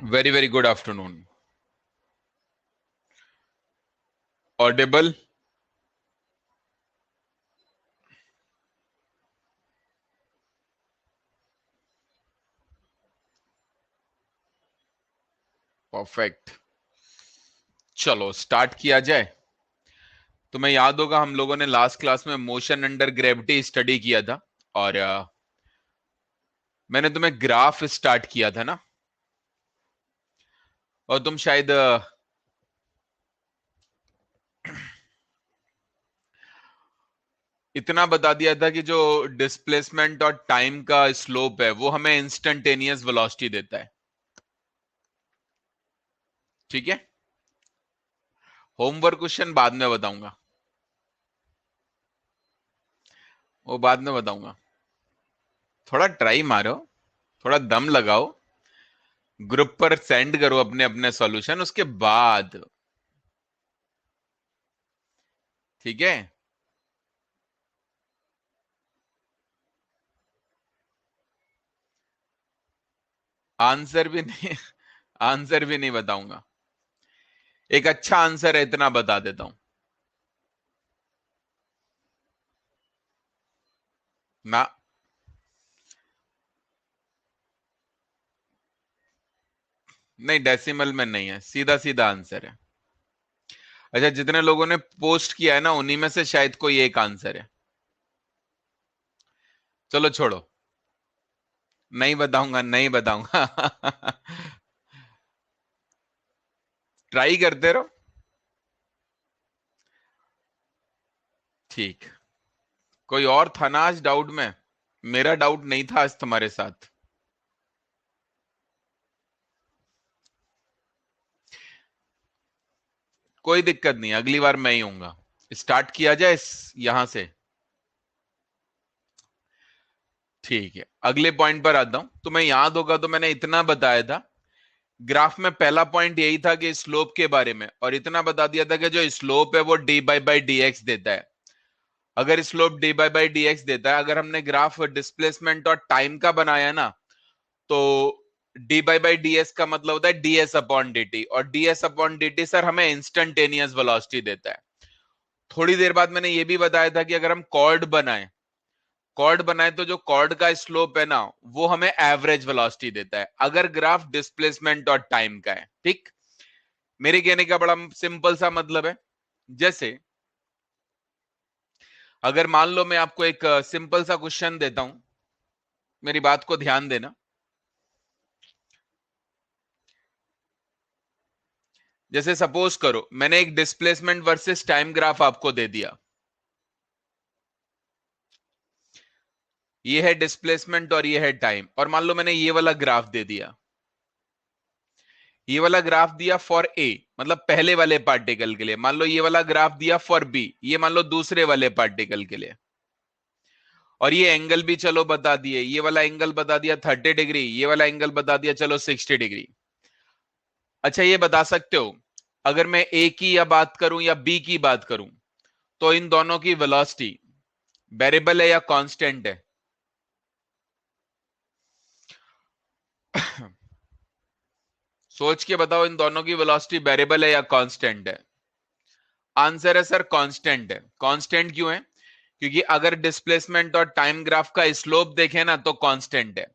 Very, very good afternoon. Audible? Perfect. चलो start किया जाए। तुम्हें याद होगा हम लोगों ने लास्ट क्लास में मोशन अंडर ग्रेविटी स्टडी किया था। और मैंने तुम्हें ग्राफ स्टार्ट किया था ना। और तुम शायद इतना बता दिया था कि जो डिस्प्लेसमेंट और टाइम का स्लोप है वो हमें इंस्टेंटेनियस वेलोसिटी देता है। ठीक है। होमवर्क क्वेश्चन बाद में बताऊंगा, वो बाद में बताऊंगा। थोड़ा ट्राई मारो, थोड़ा दम लगाओ, ग्रुप पर सेंड करो अपने अपने सॉल्यूशन उसके बाद। ठीक है। आंसर भी नहीं आंसर भी नहीं बताऊंगा। एक अच्छा आंसर है इतना बता देता हूं ना। नहीं, डेसिमल में नहीं है, सीधा सीधा आंसर है। अच्छा, जितने लोगों ने पोस्ट किया है ना उन्हीं में से शायद कोई एक आंसर है। चलो छोड़ो, नहीं बताऊंगा, नहीं बताऊंगा। ट्राई करते रहो। ठीक। कोई और था ना आज डाउट में? मेरा डाउट नहीं था आज तुम्हारे साथ। कोई दिक्कत नहीं, अगली बार मैं ही हूंगा। स्टार्ट किया जाए यहां से। ठीक है, अगले पॉइंट पर आता हूं। तुम्हें याद होगा तो मैंने इतना बताया था, ग्राफ में पहला पॉइंट यही था कि स्लोप के बारे में, और इतना बता दिया था कि जो स्लोप है वो डी बाई डी एक्स देता है। अगर slope D by D x देता है, अगर हमने ग्राफ डिस्प्लेसमेंट और टाइम का बनाया ना, तो डी बाई डी एस का मतलब होता है D S upon D T, और D S upon D T sir हमें इंस्टेंटेनियस वेलोसिटी देता है। थोड़ी देर बाद मैंने ये भी बताया था कि अगर हम कॉर्ड बनाए तो जो कॉर्ड का स्लोप है ना वो हमें एवरेज वेलोसिटी देता है, अगर ग्राफ डिस्प्लेसमेंट और टाइम का है। ठीक। मेरे कहने का बड़ा सिंपल सा मतलब है, जैसे अगर मान लो मैं आपको एक सिंपल सा क्वेश्चन देता हूं, मेरी बात को ध्यान देना। जैसे सपोज करो मैंने एक डिस्प्लेसमेंट वर्सेस टाइम ग्राफ आपको दे दिया। ये है डिस्प्लेसमेंट और ये है टाइम, और मान लो मैंने ये वाला ग्राफ दे दिया। ये वाला ग्राफ दिया फॉर ए, मतलब पहले वाले पार्टिकल के लिए। मान लो ये वाला ग्राफ दिया फॉर बी, ये मान लो दूसरे वाले पार्टिकल के लिए। और ये एंगल भी चलो बता दिए, ये वाला एंगल बता दिया 30 डिग्री, ये वाला एंगल बता दिया चलो 60 डिग्री। अच्छा, ये बता सकते हो अगर मैं ए की या बात करूं या बी की बात करूं, तो इन दोनों की वेलोसिटी वेरिएबल है या कांस्टेंट है? सोच के बताओ, इन दोनों की वेलोसिटी वेरिएबल है या कांस्टेंट है? आंसर है सर कांस्टेंट है। कांस्टेंट क्यों है? क्योंकि अगर डिस्प्लेसमेंट और टाइम ग्राफ का स्लोप देखें ना तो कांस्टेंट है।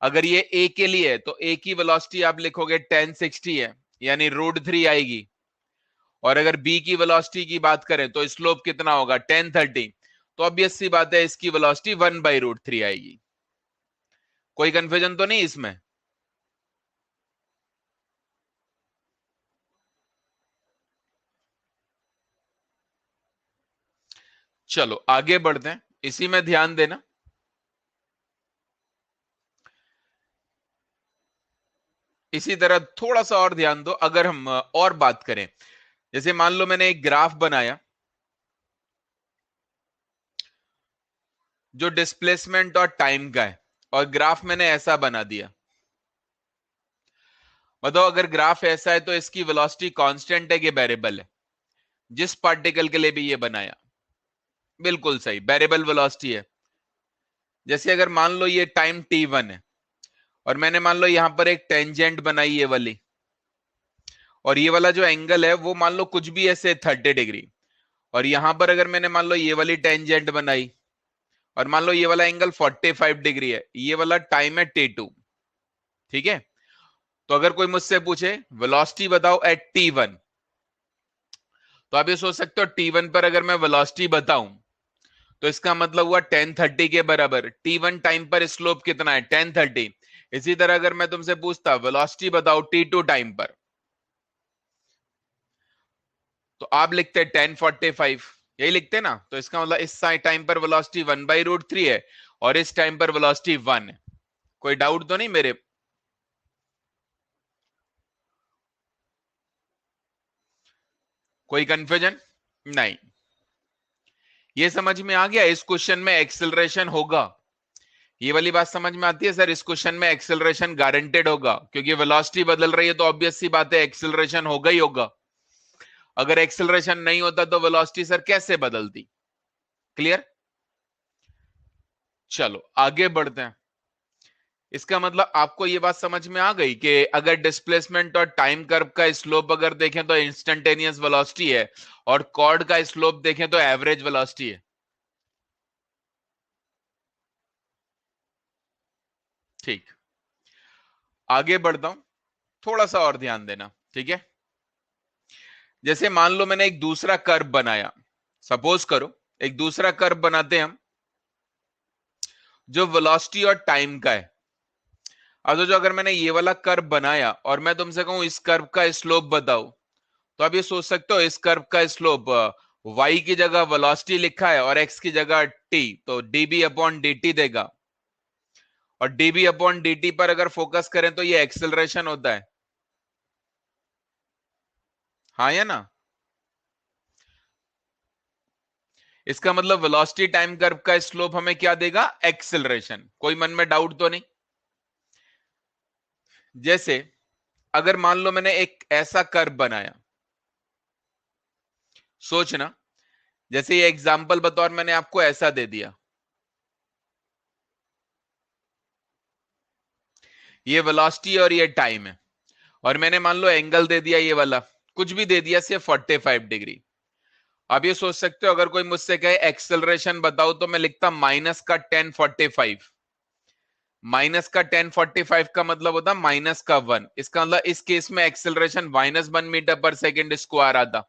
अगर ये ए के लिए है तो ए की वेलोसिटी आप लिखोगे 1060 है, यानी √3 आएगी। और अगर बी की वेलोसिटी की बात करें तो स्लोप कितना होगा 1030, तो ऑब्वियस सी बात है इसकी वेलोसिटी 1/√3 आएगी। कोई कंफ्यूजन तो नहीं इसमें? चलो आगे बढ़ते हैं, इसी में ध्यान देना। इसी तरह थोड़ा सा और ध्यान दो। अगर हम और बात करें, जैसे मान लो मैंने एक ग्राफ बनाया जो डिस्प्लेसमेंट और टाइम का है, और ग्राफ मैंने ऐसा बना दिया। बताओ अगर ग्राफ ऐसा है तो इसकी वेलोसिटी कांस्टेंट है कि वेरिएबल है? जिस पार्टिकल के लिए भी ये बनाया, बिल्कुल सही, वेरिएबल वेलोसिटी है। जैसे अगर मान लो ये टाइम t1 है और मैंने मान लो यहां पर एक टेंजेंट बनाई ये वाली, और ये वाला जो एंगल है वो मान लो कुछ भी ऐसे 30 डिग्री, और यहां पर अगर मैंने मान लो ये वाली टेंजेंट बनाई, और मान लो ये वाला एंगल 45 डिग्री है, ये वाला टाइम है t2। ठीक है, तो अगर कोई मुझसे पूछे वेलोसिटी बताओ एट t1, तो आप ये सोच सकते हो t1 पर अगर मैं वेलोसिटी बताऊं तो इसका मतलब हुआ 1030 के बराबर। t1 टाइम पर स्लोप कितना है? 1030। इसी तरह अगर मैं तुमसे पूछता वेलोसिटी बताओ t2 टाइम पर, तो आप लिखते 1045, यही लिखते ना। तो इसका मतलब इस टाइम पर वेलोसिटी 1/√3 है और इस टाइम पर वेलोसिटी 1 है। कोई डाउट तो नहीं मेरे? कोई कंफ्यूजन नहीं? ये समझ में आ गया, इस क्वेश्चन में एक्सेलरेशन होगा। ये वाली बात समझ में आती है सर, इस क्वेश्चन में एक्सेलरेशन गारंटेड होगा, क्योंकि वेलोसिटी बदल रही है तो ऑब्वियस सी बात है एक्सेलरेशन होगा ही होगा। अगर एक्सेलरेशन नहीं होता तो वेलोसिटी सर कैसे बदलती? क्लियर? चलो आगे बढ़ते हैं। इसका मतलब आपको ये बात समझ में आ गई कि अगर डिस्प्लेसमेंट और टाइम कर्व का स्लोप अगर देखें तो इंस्टेंटेनियस वेलोसिटी है, और कॉर्ड का स्लोप देखें तो एवरेज वेलोसिटी है। ठीक, आगे बढ़ता हूं, थोड़ा सा और ध्यान देना। ठीक है, जैसे मान लो मैंने एक दूसरा कर्व बनाया, सपोज करो एक दूसरा कर्व बनाते हैं हम जो वेलोसिटी और टाइम का है। अब तो जो अगर मैंने ये वाला कर्व बनाया और मैं तुमसे कहूं इस कर्व का स्लोप बताओ, तो आप ये सोच सकते हो इस कर्व का स्लोप y की जगह वेलोसिटी लिखा है और x की जगह t, तो db अपॉन dt देगा। और db अपॉन dt पर अगर फोकस करें तो ये एक्सेलरेशन होता है, हाँ या ना? इसका मतलब वेलोसिटी टाइम कर्व का स्लोप हमें क्या देगा? एक्सेलरेशन। कोई मन में डाउट तो नहीं? जैसे अगर मान लो मैंने एक ऐसा कर्व बनाया, सोचना, जैसे ये एग्जांपल बतौर मैंने आपको ऐसा दे दिया, ये वेलोसिटी और ये टाइम है, और मैंने मान लो एंगल दे दिया ये वाला, कुछ भी दे दिया सिर्फ 45 डिग्री। अब ये सोच सकते हो अगर कोई मुझसे कहे एक्सेलरेशन बताओ, तो मैं लिखता -1045। -1045 का मतलब होता -1। इसका मतलब इस केस में एक्सेलरेशन -1 मीटर पर सेकेंड स्क्वायर आता।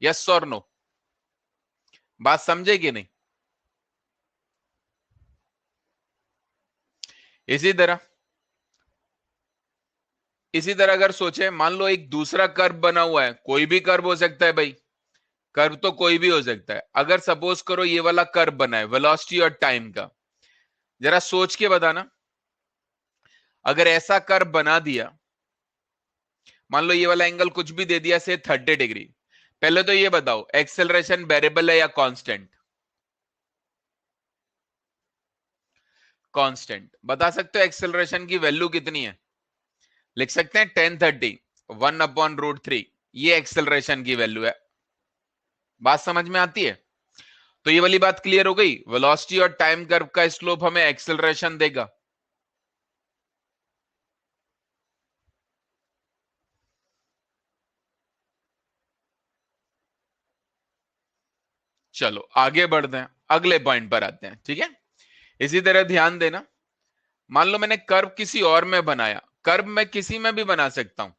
यस और नो? बात समझे कि नहीं? इसी तरह अगर सोचे, मान लो एक दूसरा कर्व बना हुआ है, कोई भी कर्व हो सकता है भाई, कर्व तो कोई भी हो सकता है। अगर सपोज करो ये वाला कर्व बना है वेलोसिटी और टाइम का, जरा सोच के बताना, अगर ऐसा कर्व बना दिया, मान लो ये वाला एंगल कुछ भी दे दिया से 30 डिग्री, पहले तो ये बताओ एक्सेलरेशन वेरिएबल है या कांस्टेंट? कांस्टेंट। बता सकते हो एक्सेलरेशन की वैल्यू कितनी है? लिख सकते हैं 1030 1/√3, ये एक्सेलरेशन की वैल्यू है। बात समझ में आती है? तो ये वाली बात क्लियर हो गई, वेलोसिटी और टाइम कर्व का स्लोप हमें एक्सेलरेशन देगा। चलो आगे बढ़ते हैं, अगले पॉइंट पर आते हैं। ठीक है, इसी तरह ध्यान देना, मान लो मैंने कर्व किसी और में बनाया, कर्व मैं किसी में भी बना सकता हूं।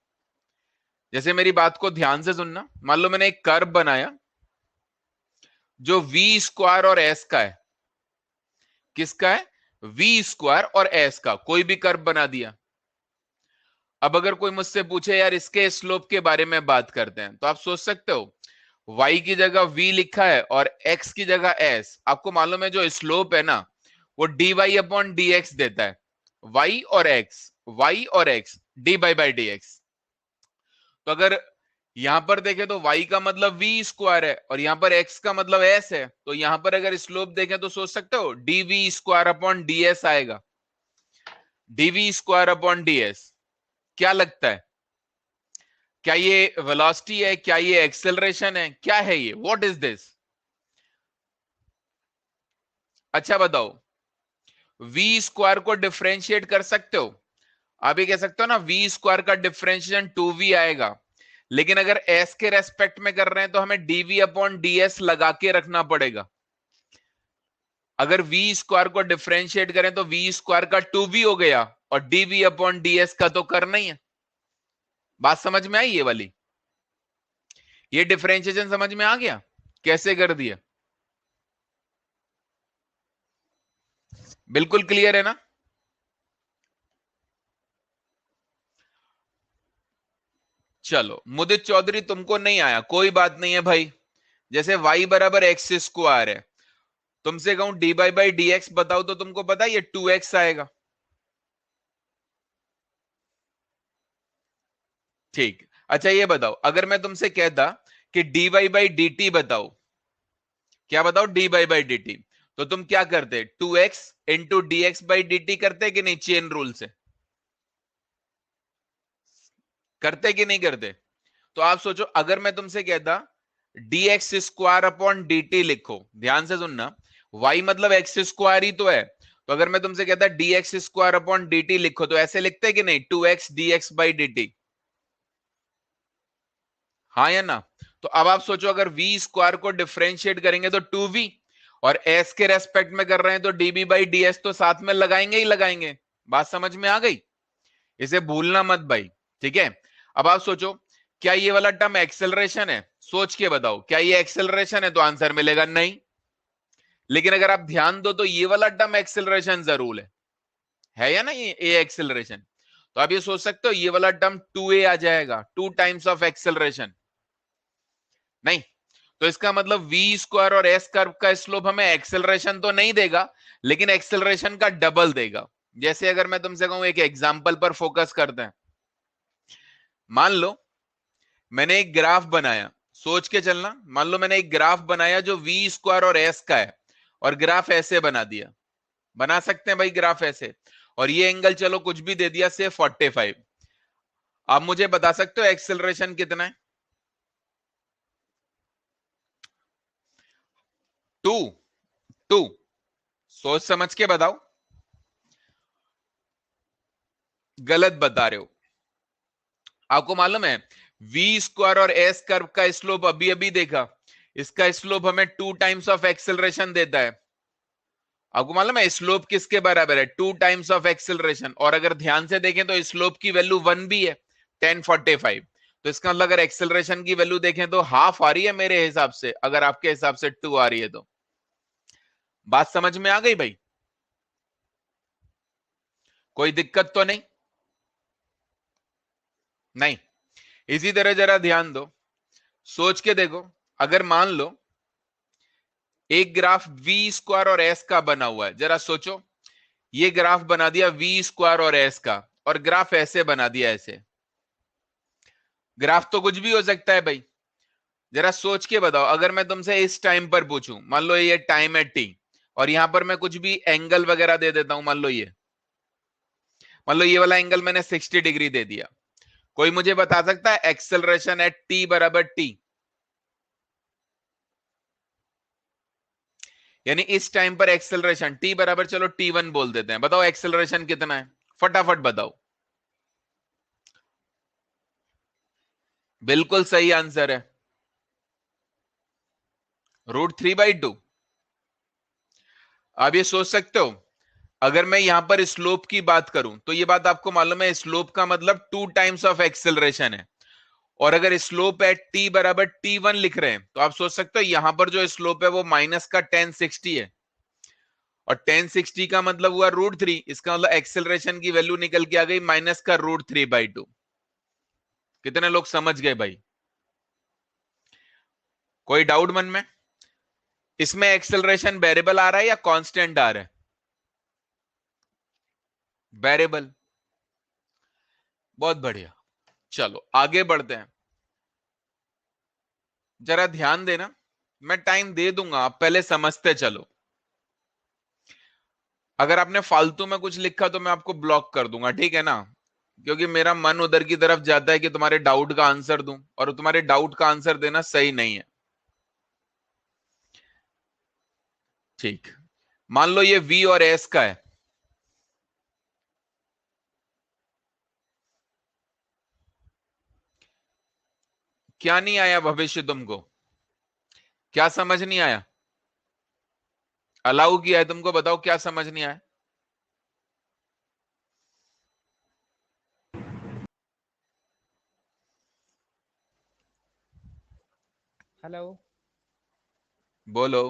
जैसे मेरी बात को ध्यान से सुनना, मान लो मैंने एक कर्व बनाया जो वी स्क्वायर और एस का है। किसका है? वी स्क्वायर और एस का, कोई भी कर्व बना दिया। अब अगर कोई मुझसे पूछे यार इसके स्लोप के बारे में बात करते हैं, तो आप सोच सकते हो y की जगह v लिखा है और x की जगह s, आपको मालूम है जो स्लोप है ना वो dy अपॉन dx देता है। y और x dy/dx। तो अगर यहां पर देखें तो y का मतलब v स्क्वायर है और यहां पर x का मतलब s है, तो यहां पर अगर स्लोप देखें तो सोच सकते हो dv स्क्वायर अपॉन ds आएगा। dv स्क्वायर अपॉन ds क्या लगता है? क्या ये वेलोसिटी है? क्या ये एक्सेलरेशन है? क्या है ये? What is this? अच्छा बताओ, वी स्क्वायर को डिफरेंशिएट कर सकते हो, आप ये कह सकते हो ना वी स्क्वायर का डिफरेंशिएशन 2v आएगा, लेकिन अगर s के रेस्पेक्ट में कर रहे हैं तो हमें dv अपॉन ds लगा के रखना पड़ेगा। अगर v स्क्वायर को डिफरेंशिएट करें तो v स्क्वायर का 2v हो गया और dv अपॉन ds का तो करना ही है। बात समझ में आई ये वाली? ये डिफरेंशिएशन समझ में आ गया कैसे कर दिया? बिल्कुल क्लियर है ना? चलो मुदित चौधरी तुमको नहीं आया, कोई बात नहीं है भाई। जैसे y बराबर एक्स स्क्वायर है, तुमसे कहूं dy बाई डी एक्स बताओ तो तुमको पता है ये 2x आएगा। ठीक, अच्छा ये बताओ अगर मैं तुमसे कहता कि dy बाई डी टी बताओ, क्या बताओ dy बाई डी टी, तो तुम क्या करते? 2x into D x by D T करते कि नहीं? चेन रूल से करते कि नहीं करते? तो आप सोचो अगर मैं तुमसे कहता D x square upon D T लिखो, ध्यान से सुनना, y मतलब एक्स स्क्वायर ही तो है, तो अगर मैं तुमसे कहता D x square upon D T लिखो तो ऐसे लिखते कि नहीं? 2x D x by D T, हाँ या ना? तो अब आप सोचो अगर v स्क्वायर को डिफरेंशिएट करेंगे तो 2v, और s के रेस्पेक्ट में कर रहे हैं तो db बाई डी एस तो साथ में लगाएंगे ही लगाएंगे। बात समझ में आ गई? इसे भूलना मत भाई, ठीक है? अब आप सोचो क्या ये वाला टर्म एक्सेलरेशन है? सोच के बताओ क्या ये एक्सेलरेशन है? तो आंसर मिलेगा नहीं। लेकिन अगर आप ध्यान दो तो ये वाला टर्म एक्सेलरेशन जरूर है या ना? ये एक्सेलरेशन, तो आप ये सोच सकते हो ये वाला टर्म 2a आ जाएगा, 2 टाइम्स ऑफ एक्सेलरेशन। नहीं, तो इसका मतलब v स्क्वायर और s कर्व का स्लोप हमें एक्सेलरेशन तो नहीं देगा, लेकिन एक्सेलरेशन का डबल देगा। जैसे अगर मैं तुमसे कहूं एक एग्जांपल पर फोकस करते हैं, मान लो मैंने एक ग्राफ बनाया, सोच के चलना, मान लो मैंने एक ग्राफ बनाया जो v स्क्वायर और s का है, और ग्राफ ऐसे बना दिया, बना सकते हैं भाई ग्राफ ऐसे, और ये एंगल चलो कुछ भी दे दिया से 45। आप मुझे बता सकते हो एक्सेलरेशन कितना है? 2, 2, सोच समझ के बताओ, गलत बता रहे हो। आपको मालूम है v स्क्वायर और s कर्व का स्लोप अभी अभी देखा, इसका स्लोप हमें 2 टाइम्स ऑफ एक्सेलरेशन देता है। आपको मालूम है स्लोप किसके बराबर है? 2 टाइम्स ऑफ एक्सेलरेशन, और अगर ध्यान से देखें तो स्लोप की वैल्यू 1 भी है, 1045। तो इसका मतलब अगर एक्सेलरेशन की वैल्यू देखें तो हाफ आ रही है मेरे हिसाब से, अगर आपके हिसाब से 2 आ रही है तो। बात समझ में आ गई भाई? कोई दिक्कत तो नहीं? नहीं। इसी तरह जरा ध्यान दो, सोच के देखो, अगर मान लो एक ग्राफ v स्क्वायर और s का बना हुआ है, जरा सोचो ये ग्राफ बना दिया v स्क्वायर और s का, और ग्राफ ऐसे बना दिया ऐसे। ग्राफ तो कुछ भी हो सकता है भाई, जरा सोच के बताओ अगर मैं तुमसे इस टाइम पर पूछूं, मान लो ये टाइम है t, और यहां पर मैं कुछ भी एंगल वगैरह दे देता हूं, मान लो ये वाला एंगल मैंने 60 डिग्री दे दिया, कोई मुझे बता सकता है एक्सेलरेशन एट t बराबर t? यानी इस टाइम पर एक्सेलरेशन t बराबर, चलो t1 बोल देते हैं, बताओ एक्सेलरेशन कितना है? फटाफट बताओ। बिल्कुल सही आंसर है, √3/2। आप ये सोच सकते हो अगर मैं यहां पर स्लोप की बात करूं तो ये बात आपको मालूम है स्लोप का मतलब 2 टाइम्स ऑफ एक्सेलरेशन है, और अगर स्लोप है t बराबर t1 लिख रहे हैं तो आप सोच सकते हो यहां पर जो स्लोप है वो माइनस का 1060 है, और 1060 का मतलब हुआ √3, इसका मतलब एक्सेलरेशन की वैल्यू निकल के आ गई माइनस का √3/2। कितने लोग समझ गए भाई? कोई डाउट मन में? इसमें एक्सेलरेशन वेरिएबल आ रहा है या कांस्टेंट आ रहा है? वेरिएबल। बहुत बढ़िया, चलो आगे बढ़ते हैं, जरा ध्यान देना, मैं टाइम दे दूंगा, आप पहले समझते चलो। अगर आपने फालतू में कुछ लिखा तो मैं आपको ब्लॉक कर दूंगा, ठीक है ना? क्योंकि मेरा मन उधर की तरफ जाता है कि तुम्हारे डाउट का आंसर दूं, और तुम्हारे डाउट का आंसर देना सही नहीं है। ठीक, मान लो ये v और s का है, क्या नहीं आया भविष्य तुमको? क्या समझ नहीं आया? अलाउ किया है तुमको, बताओ क्या समझ नहीं आया? हेलो बोलो।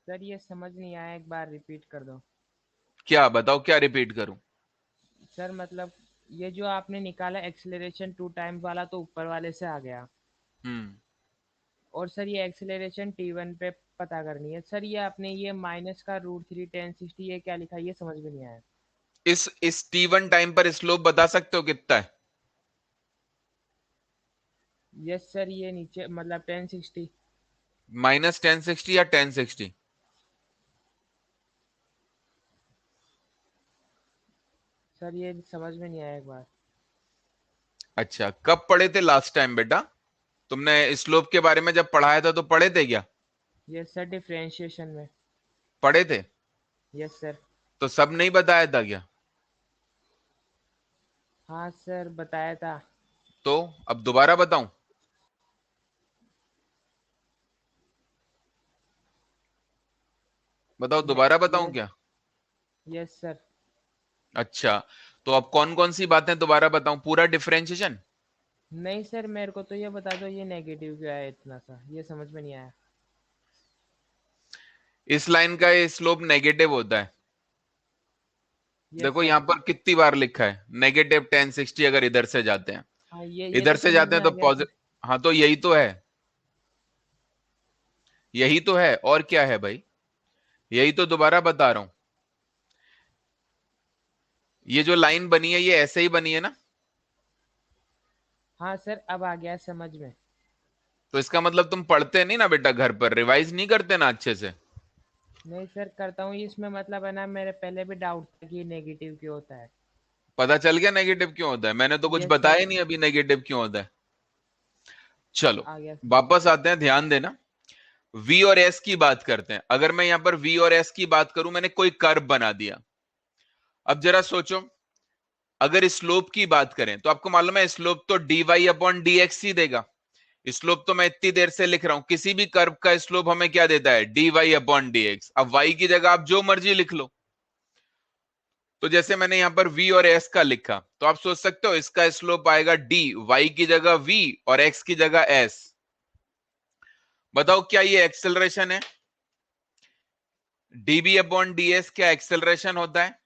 सर, ये समझ नहीं आया, एक बार रिपीट कर दो। क्या बताओ, क्या रिपीट करूं? सर मतलब ये जो आपने निकाला एक्सेलरेशन 2 टाइम वाला तो ऊपर वाले से आ गया, हम्म। और सर ये एक्सेलरेशन T1 पे पता करनी है। सर ये आपने ये माइनस का √3 1060 ये क्या लिखा, ये समझ में नहीं आया। इस T1 टाइम पर स्लोप बता सकते हो कितना है? यस सर, ये नीचे मतलब 1060। -1060 या 1060? सर ये समझ में नहीं आया एक बार। अच्छा, कब पढ़े थे लास्ट टाइम बेटा? तुमने स्लोप के बारे में जब पढ़ाया था तो पढ़े थे क्या? यस सर, डिफरेंशिएशन में। पढ़े थे? Yes sir. तो सब नहीं बताया था क्या? हाँ सर, बताया था। तो अब दोबारा बताऊं? बताओ, दोबारा बताऊं यस। क्या? Yes sir. अच्छा, तो अब कौन कौन सी बातें दोबारा बताऊं? पूरा डिफरेंशिएशन? नहीं सर, मेरे को तो ये बता दो, ये नेगेटिव क्यों आया इतना सा, ये समझ में नहीं आया। इस लाइन का ये स्लोप नेगेटिव होता है। यस देखो सर। यहां पर कितनी बार लिखा है -1060, अगर इधर से जाते हैं, हाँ, ये इधर तो से समझ जाते में हैं आ तो गया सर। पॉजिटिव। हाँ, तो यही तो है, यही तो है, और क्या है भाई? यही तो दोबारा बता रहा हूं। ये जो लाइन बनी है ये ऐसे ही बनी है ना? हाँ सर, अब आ गया समझ में। तो इसका मतलब तुम पढ़ते नहीं ना बेटा, घर पर रिवाइज नहीं करते ना अच्छे से? नहीं सर, करता हूँ इसमें, मतलब है ना, मेरे पहले भी डाउट था कि ये नेगेटिव क्यों होता है। पता चल गया नेगेटिव क्यों होता है? मैंने तो कुछ यस सर। बताया ही नहीं अभी नेगेटिव क्यों होता है। चलो, आ गया समझ में। वापस आते हैं, ध्यान देना। V और S की बात करते हैं। अगर मैं यहां पर V और S की बात करूं, मैंने कोई कर्व बना दिया। अब जरा सोचो, अगर स्लोप की बात करें तो आपको मालूम है स्लोप तो dy/dx ही देगा। स्लोप तो मैं इतनी देर से लिख रहा हूं, किसी भी कर्व का स्लोप हमें क्या देता है? dy/dx। अब y की जगह आप जो मर्जी लिख लो। तो जैसे मैंने यहां पर v और s का लिखा, तो आप सोच सकते हो इसका स्लोप आएगा d, y की जगह v और x की जगह s। बताओ क्या ये एक्सेलरेशन है? db/ds क्या एक्सेलरेशन होता है?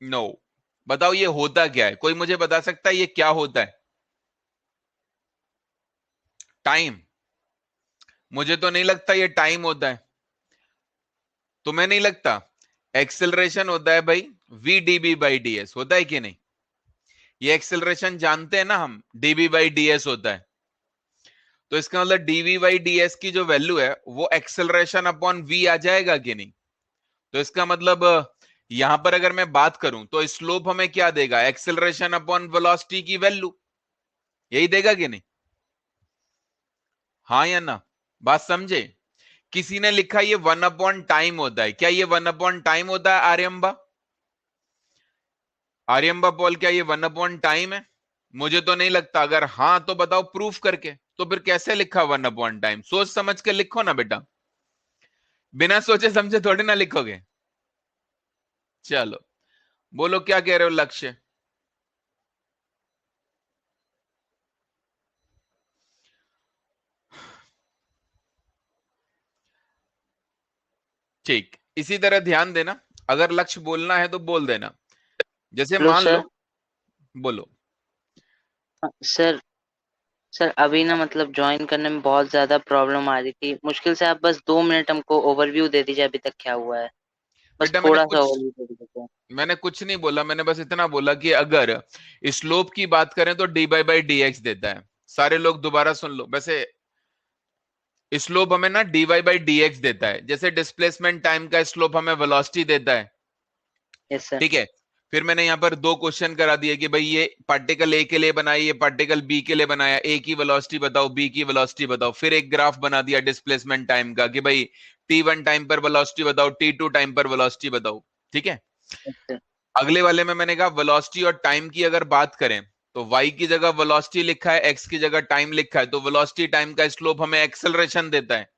नो। बताओ ये होता क्या है? कोई मुझे बता सकता है ये क्या होता है? टाइम? मुझे तो नहीं लगता ये टाइम होता है। तुम्हें नहीं लगता? एक्सेलरेशन होता है भाई v db/ds, होता है कि नहीं? ये एक्सेलरेशन जानते हैं ना हम, db/ds होता है। तो इसका मतलब dv/ds की जो वैल्यू है वो एक्सेलरेशन अपॉन v आ जाएगा कि नहीं? तो इसका मतलब यहां पर अगर मैं बात करूं तो स्लोप हमें क्या देगा? एक्सेलरेशन अपॉन वेलोसिटी की वैल्यू, यही देगा कि नहीं? हाँ या ना? बात समझे? किसी ने लिखा ये 1/टाइम होता है। क्या ये 1/टाइम होता है आर्यम्बा? आर्यम्बा पॉल, क्या ये 1/टाइम है? मुझे तो नहीं लगता। अगर हाँ तो बताओ प्रूफ करके। तो फिर कैसे लिखा 1/टाइम? सोच समझ के लिखो ना बेटा, बिना सोचे समझे थोड़ी ना लिखोगे। चलो, बोलो क्या कह रहे हो लक्ष्य? ठीक, इसी तरह ध्यान देना। अगर लक्ष्य बोलना है तो बोल देना। जैसे हेलो मान लो, सर। बोलो। सर सर अभी ना मतलब ज्वाइन करने में बहुत ज्यादा प्रॉब्लम आ रही थी। मुश्किल से आप बस 2 मिनट हमको ओवरव्यू दे दीजिए अभी तक क्या हुआ है। बस बेटा थोड़ा सा ओवरव्यू दे दीजिए। मैंने कुछ नहीं बोला, मैंने बस इतना बोला कि अगर स्लोप की बात करें तो dy/dx देता है। सारे लोग दोबारा सुन लो। वैसे स्लोप हमें ना dy/dx देता है, जैसे डिस्प्लेसमेंट टाइम का स्लोप हमें वेलोसिटी देता है। Yes sir. ठीक है। फिर मैंने यहां पर दो क्वेश्चन करा दिए कि भाई ये पार्टिकल ए के लिए बनाया, ये पार्टिकल बी के लिए बनाया, ए की वेलोसिटी बताओ, बी की वेलोसिटी बताओ। फिर एक ग्राफ बना दिया डिस्प्लेसमेंट टाइम का कि भाई t1 टाइम पर वेलोसिटी बताओ, t2 टाइम पर वेलोसिटी बताओ। ठीक है। Yes sir. अगले वाले में मैंने कहा वेलोसिटी और टाइम की अगर बात करें तो y की जगह वेलोसिटी लिखा है, x की जगह टाइम लिखा है, तो वेलोसिटी टाइम का स्लोप हमें एक्सेलरेशन देता है।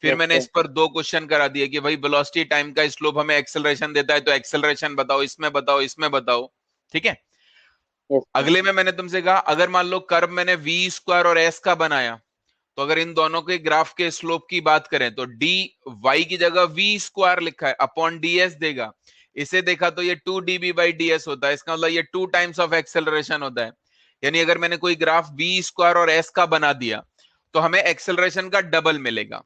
फिर Yes, मैंने sir. इस पर 2 क्वेश्चन करा दिए कि भाई वेलोसिटी टाइम का स्लोप हमें एक्सेलरेशन देता है, तो एक्सेलरेशन बताओ, इसमें बताओ, इसमें बताओ। ठीक है। Yes, sir. अगले में मैंने तुमसे कहा अगर मान लो कर्व मैंने v स्क्वायर और s का बनाया, तो अगर इन दोनों के ग्राफ के स्लोप की बात करें तो डी y की जगह v स्क्वायर लिखा है अपॉन ds देगा। इसे देखा तो ये 2 db/ds होता है, इसका मतलब ये 2 टाइम्स ऑफ एक्सेलरेशन होता है। यानी अगर मैंने कोई ग्राफ v स्क्वायर और s का बना दिया तो हमें एक्सेलरेशन का डबल मिलेगा।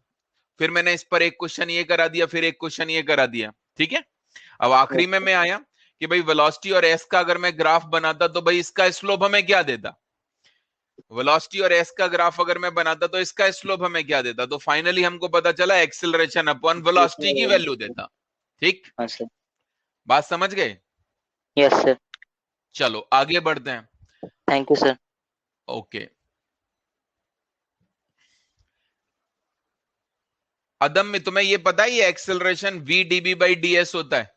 फिर मैंने इस पर एक क्वेश्चन ये करा दिया, फिर एक क्वेश्चन ये करा दिया। ठीक है। अब आखिरी में मैं आया कि भाई वेलोसिटी और s का अगर मैं ग्राफ बनाता तो भाई इसका स्लोप हमें क्या देता। वेलोसिटी और s का ग्राफ अगर मैं बनाता तो इसका स्लोप हमें क्या देता। तो फाइनली हमको पता चला एक्सेलरेशन अपॉन वेलोसिटी की वैल्यू देता। ठीक, हाँ सर। बात समझ गए। Yes sir. चलो आगे बढ़ते हैं। Thank you sir. ओके, अदम में तुम्हें ये पता है ये एक्सेलरेशन v db/ds होता है।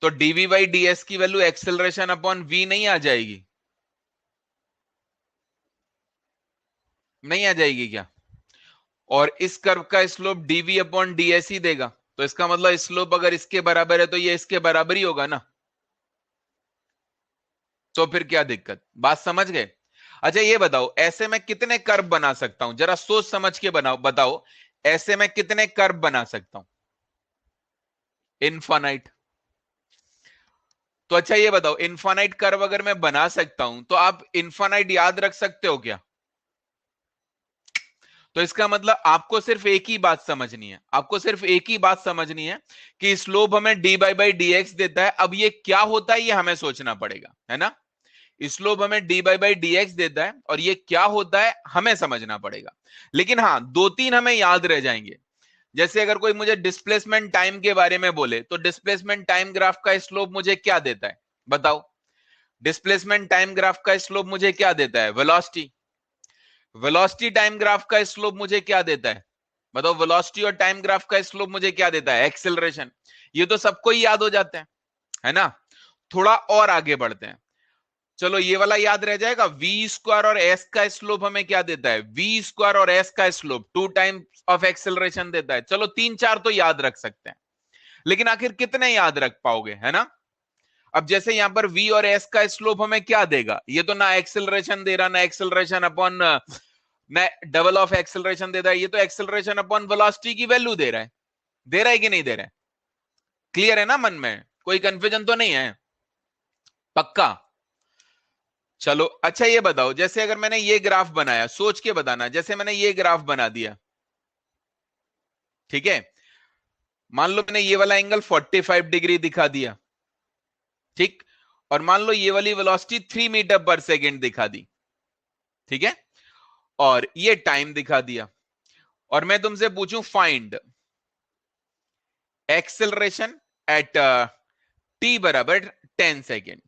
तो dv/ds की वैल्यू एक्सेलरेशन अपॉन v नहीं आ जाएगी, नहीं आ जाएगी क्या। और इस कर्व का स्लोप dv अपॉन ds ही देगा, तो इसका मतलब स्लोप अगर इसके बराबर है तो ये इसके बराबर ही होगा ना। तो फिर क्या दिक्कत, बात समझ गए। अच्छा ये बताओ ऐसे में कितने कर्व बना सकता हूं, जरा सोच समझ के बनाओ, बताओ ऐसे में कितने कर्व बना सकता हूं। इनफाइनाइट। तो अच्छा ये बताओ इनफाइनाइट कर्व अगर मैं बना सकता हूं तो आप इनफाइनाइट याद रख सकते हो क्या। तो इसका मतलब आपको सिर्फ एक ही बात समझनी है, आपको सिर्फ एक ही बात समझनी है कि स्लोप हमें dy/dx देता है। अब ये क्या होता है ये हमें सोचना पड़ेगा, है ना। स्लोप हमें dy/dx देता है और ये क्या होता है हमें समझना पड़ेगा। लेकिन हाँ 2-3 हमें याद रह जाएंगे। जैसे अगर कोई मुझे डिस्प्लेसमेंट टाइम के बारे में बोले तो डिस्प्लेसमेंट टाइम ग्राफ का स्लोप मुझे क्या देता है बताओ। डिस्प्लेसमेंट टाइम ग्राफ का स्लोप मुझे क्या देता है, वेलोसिटी। वेलोसिटी टाइम ग्राफ का स्लोप मुझे क्या देता है बताओ। वेलोसिटी और टाइम ग्राफ का स्लोप मुझे क्या देता है, एक्सेलरेशन। ये तो सबको ही याद हो जाते हैं, है ना। थोड़ा और आगे बढ़ते हैं। चलो ये वाला याद रह जाएगा, v स्क्वायर और s का स्लोप हमें क्या देता है, v स्क्वायर और s का स्लोप 2 टाइम्स ऑफ एक्सेलरेशन देता है। चलो 3-4 तो याद रख सकते हैं, लेकिन आखिर कितने याद रख पाओगे, है ना। अब जैसे यहां पर v और s का स्लोप हमें क्या देगा, ये तो ना एक्सेलरेशन दे रहा, ना एक्सेलरेशन अपॉन ना डबल ऑफ एक्सेलरेशन देता है, ये तो एक्सेलरेशन अपॉन वेलोसिटी की वैल्यू दे रहा है। दे रहा है कि नहीं दे रहा है, क्लियर है ना, मन में कोई कंफ्यूजन तो नहीं है, पक्का। चलो अच्छा ये बताओ जैसे अगर मैंने ये ग्राफ बनाया, सोच के बताना, जैसे मैंने ये ग्राफ बना दिया, ठीक है। मान लो मैंने ये वाला एंगल 45 डिग्री दिखा दिया, ठीक। और मान लो ये वाली वेलोसिटी 3 मीटर पर सेकेंड दिखा दी, ठीक है। और ये टाइम दिखा दिया और मैं तुमसे पूछूं फाइंड एक्सेलरेशन एट t बराबर 10 सेकेंड।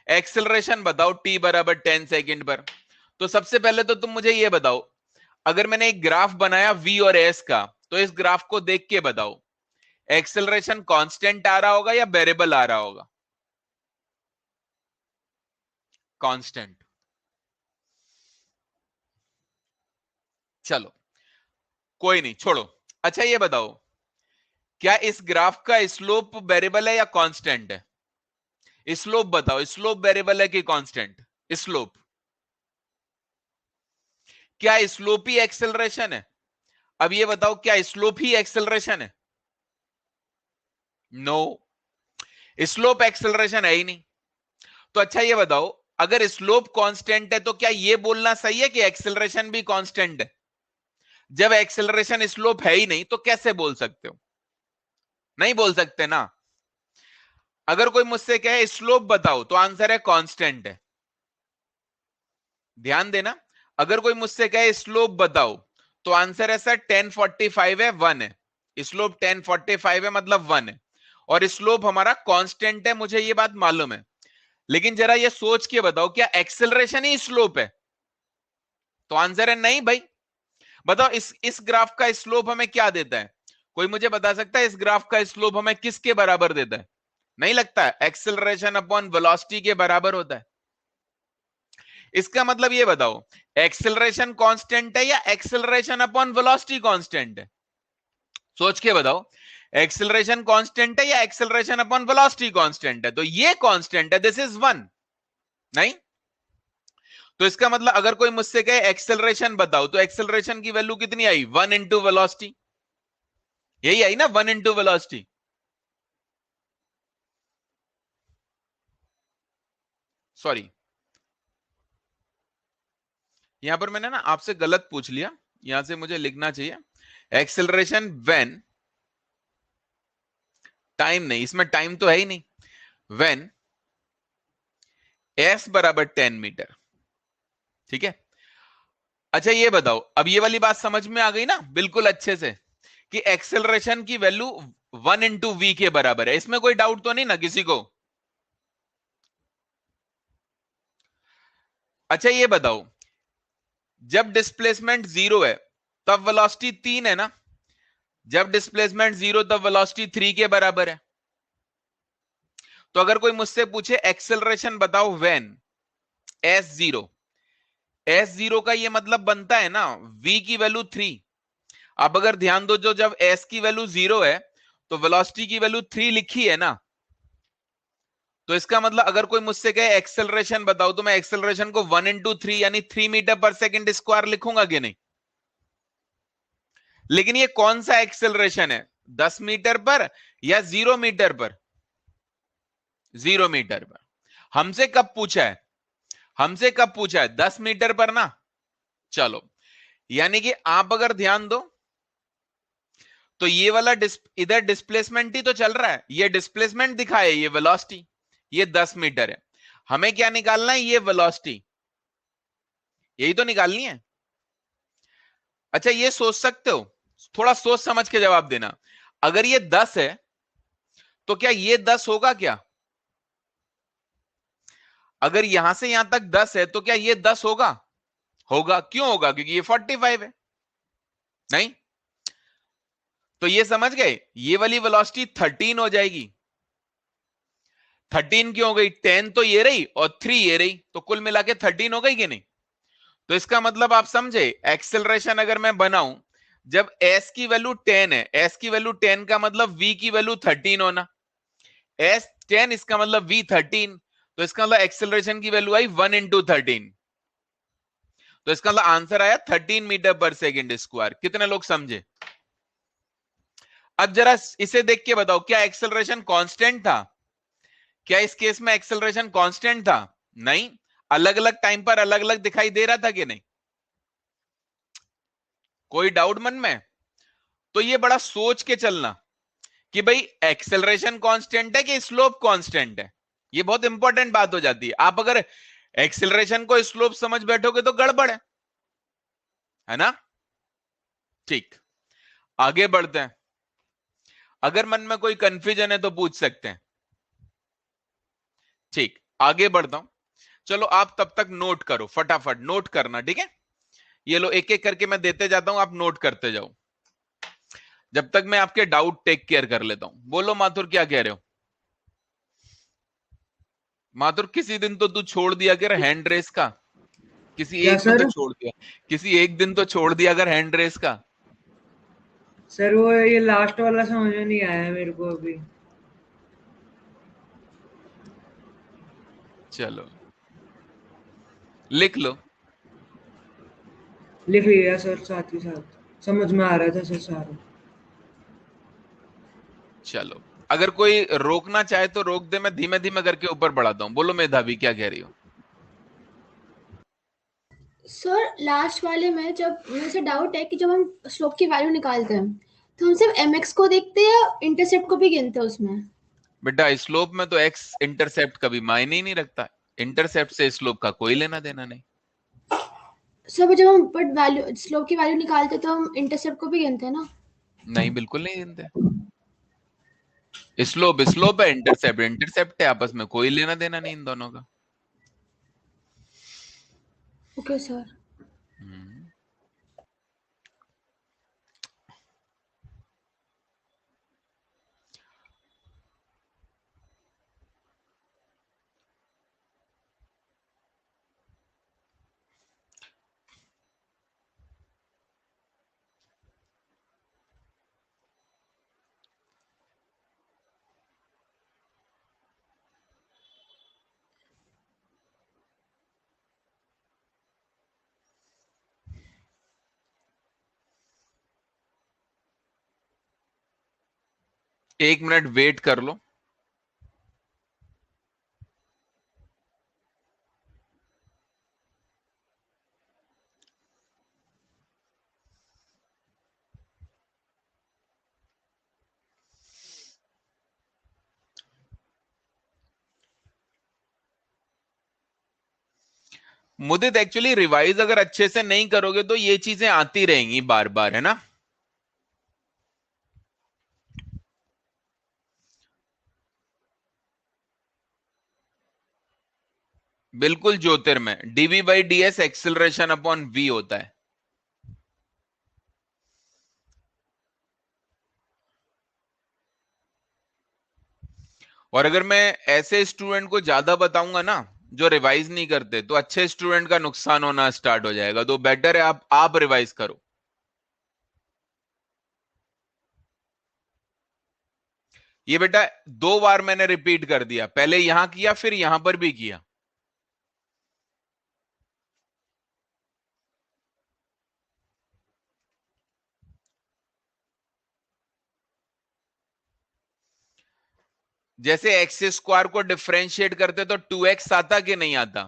एक्सेलरेशन बताओ t बराबर 10 सेकेंड पर। तो सबसे पहले तो तुम मुझे ये बताओ, अगर मैंने एक ग्राफ बनाया v और s का, तो इस ग्राफ को देख के बताओ एक्सेलरेशन कांस्टेंट आ रहा होगा या वेरिएबल आ रहा होगा। कांस्टेंट। चलो कोई नहीं, छोड़ो। अच्छा ये बताओ क्या इस ग्राफ का स्लोप वेरिएबल है या कांस्टेंट है। स्लोप बताओ, स्लोप वेरिएबल है कि कांस्टेंट। स्लोप, क्या स्लोप ही एक्सेलरेशन है। अब ये बताओ क्या स्लोप ही एक्सेलरेशन है। नो, स्लोप एक्सेलरेशन है ही नहीं। तो अच्छा ये बताओ अगर स्लोप कांस्टेंट है तो क्या ये बोलना सही है कि एक्सेलरेशन भी कांस्टेंट है। जब एक्सेलरेशन स्लोप है ही नहीं तो कैसे बोल सकते हो, नहीं बोल सकते ना। अगर कोई मुझसे कहे स्लोप बताओ तो आंसर है कांस्टेंट है। ध्यान देना, अगर कोई मुझसे कहे स्लोप बताओ तो आंसर है सर 1045 है, 1 है। स्लोप 1045 है मतलब 1 है और स्लोप हमारा कांस्टेंट है, मुझे ये बात मालूम है। लेकिन जरा ये सोच के बताओ क्या एक्सेलरेशन ही स्लोप है। तो आंसर है नहीं भाई। बताओ इस ग्राफ का स्लोप हमें क्या देता है, कोई मुझे बता सकता है इस ग्राफ का स्लोप हमें किसके बराबर देता है। नहीं लगता है? एक्सेलरेशन अपॉन वेलोसिटी के बराबर होता है। इसका मतलब ये बताओ, एक्सेलरेशन कांस्टेंट है या एक्सेलरेशन अपॉन वेलोसिटी कांस्टेंट है? सोच के बताओ, एक्सेलरेशन कांस्टेंट है या एक्सेलरेशन अपॉन वेलोसिटी कांस्टेंट है? तो ये कांस्टेंट है, दिस इज 1, नहीं? तो इसका मतलब अगर कोई मुझसे कहे एक्सेलरेशन बताओ, तो एक्सेलरेशन की वैल्यू कितनी आई? 1 इंटू वेलोसिटी, यही आई ना, 1 इंटू वेलोसिटी। सॉरी, यहां पर मैंने ना आपसे गलत पूछ लिया, यहां से मुझे लिखना चाहिए एक्सेलरेशन व्हेन, टाइम नहीं, इसमें टाइम तो है ही नहीं, व्हेन एस बराबर 10 मीटर। ठीक है, अच्छा ये बताओ, अब ये वाली बात समझ में आ गई ना बिल्कुल अच्छे से, कि एक्सेलरेशन की वैल्यू 1 इंटू वी के बराबर है, इसमें कोई डाउट तो नहीं ना किसी को? अच्छा ये बताओ, जब डिस्प्लेसमेंट 0 है तब वेलोसिटी 3 है ना, जब डिस्प्लेसमेंट 0 तब वेलोसिटी 3 के बराबर है। तो अगर कोई मुझसे पूछे एक्सेलरेशन बताओ व्हेन s0, s0 का ये मतलब बनता है ना v की वैल्यू 3। अब अगर ध्यान दो, जो जब s की वैल्यू 0 है तो वेलोसिटी की वैल्यू 3 लिखी है ना, तो इसका मतलब अगर कोई मुझसे कहे एक्सेलरेशन बताओ, तो मैं एक्सेलरेशन को 1 इंटू 3 यानी 3 मीटर पर सेकेंड स्क्वायर लिखूंगा कि नहीं? लेकिन ये कौन सा एक्सेलरेशन है, 10 मीटर पर या 0 मीटर पर? 0 मीटर पर। हमसे कब पूछा है? हमसे कब पूछा है? 10 मीटर पर ना। चलो, यानी कि आप अगर ध्यान दो, तो ये वाला इधर डिस्प्लेसमेंट ही तो चल रहा है, ये डिस्प्लेसमेंट दिखा है, ये वेलोसिटी, ये 10 मीटर है। हमें क्या निकालना है? ये वेलोसिटी, यही तो निकालनी है। अच्छा ये सोच सकते हो, थोड़ा सोच समझ के जवाब देना, अगर ये 10 है तो क्या ये 10 होगा क्या? अगर यहां से यहां तक 10 है तो क्या ये 10 होगा? होगा। क्यों होगा? क्योंकि ये 45 है, नहीं? तो ये समझ गए, ये वाली वेलोसिटी 13 हो जाएगी। 13 क्यों हो गई? 10 तो ये रही और 3 ये रही, तो कुल मिला के 13 हो गई कि नहीं? तो इसका मतलब आप समझे, एक्सेलरेशन अगर मैं बनाऊं, जब s की वैल्यू 10 है, s की वैल्यू 10 का मतलब v की वैल्यू 13 होना, s 10 इसका मतलब v 13, तो इसका मतलब एक्सेलरेशन की वैल्यू आई 1 इंटू 13, तो इसका मतलब आंसर आया 13 मीटर पर सेकेंड स्क्वायर। कितने लोग समझे? अब जरा इसे देख के बताओ, क्या एक्सेलरेशन कांस्टेंट था? क्या इस केस में एक्सेलरेशन कांस्टेंट था? नहीं, अलग अलग टाइम पर अलग अलग दिखाई दे रहा था कि नहीं? कोई डाउट मन में? तो ये बड़ा सोच के चलना कि भाई एक्सेलरेशन कांस्टेंट है कि स्लोप कांस्टेंट है, ये बहुत इंपॉर्टेंट बात हो जाती है। आप अगर एक्सेलरेशन को स्लोप समझ बैठोगे तो गड़बड़ है ना? ठीक, आगे बढ़ते हैं। अगर मन में कोई कंफ्यूजन है तो पूछ सकते हैं। ठीक, आगे बढ़ता हूं। चलो आप तब तक नोट करो, फटाफट नोट करना, ठीक है? ये लो, एक एक करके मैं देते जाता हूं, आप नोट करते जाओ, जब तक मैं आपके डाउट टेक केयर कर लेता हूं। बोलो माथुर, क्या कह रहे हो? माथुर, किसी दिन तो तू छोड़ दिया कर हैंड रेस का, किसी क्या एक में तो सर? छोड़ दिया, किसी एक दिन तो छोड़ दिया अगर हैंड रेस का। सर वो ये लास्ट वाला समझ में नहीं आया मेरे को अभी। चलो लिख लो। लिख लिया सर, साथ ही साथ समझ में आ रहा था सर सारा। चलो, अगर कोई रोकना चाहे तो रोक दे, मैं धीमे धीमे करके ऊपर बढ़ाता हूं। बोलो मेधावी, क्या कह रही हो? सर लास्ट वाले में जब मुझे डाउट है कि जब हम स्लोप की वैल्यू निकालते हैं तो हम सिर्फ mx को देखते हैं या इंटरसेप्ट को भी गिनते हैं उसमें? बेटा स्लोप में तो एक्स इंटरसेप्ट कभी मायने ही नहीं रखता, इंटरसेप्ट से स्लोप का कोई लेना देना नहीं। सर जब हम बट वैल्यू स्लोप की वैल्यू निकालते हैं तो हम इंटरसेप्ट को भी गिनते हैं ना? नहीं, बिल्कुल नहीं गिनते। स्लोप स्लोप है, इंटरसेप्ट इंटरसेप्ट है, आपस में कोई लेना देना नहीं इन दोनों का। Okay sir. हम्म। एक मिनट वेट कर लो। मुदित एक्चुअली रिवाइज अगर अच्छे से नहीं करोगे तो ये चीजें आती रहेंगी बार बार, है ना। बिल्कुल Jyotirmay, D V by D S acceleration upon V होता है। और अगर मैं ऐसे स्टूडेंट को ज्यादा बताऊंगा ना जो रिवाइज नहीं करते, तो अच्छे स्टूडेंट का नुकसान होना स्टार्ट हो जाएगा। तो बेटर है आप रिवाइज करो। ये बेटा 2 बार मैंने रिपीट कर दिया, पहले यहां किया फिर यहां पर भी किया। जैसे एक्स स्क्वायर को डिफरेंशिएट करते तो 2x आता कि नहीं आता,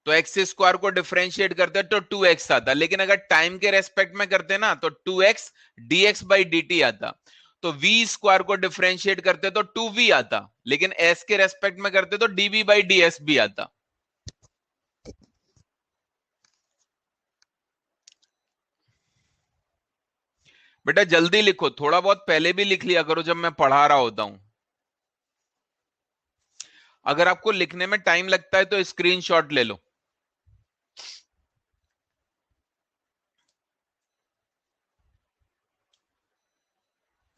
तो एक्स स्क्वायर को डिफरेंशिएट करते तो 2x आता, लेकिन अगर टाइम के रेस्पेक्ट में करते ना तो 2x dx बाई dt आता। तो v स्क्वायर को डिफरेंशिएट करते तो 2v आता, लेकिन s के रेस्पेक्ट में करते तो dv बाई ds भी आता। बेटा जल्दी लिखो, थोड़ा बहुत पहले भी लिख लिया करो जब मैं पढ़ा रहा होता हूं। अगर आपको लिखने में टाइम लगता है तो स्क्रीनशॉट ले लो।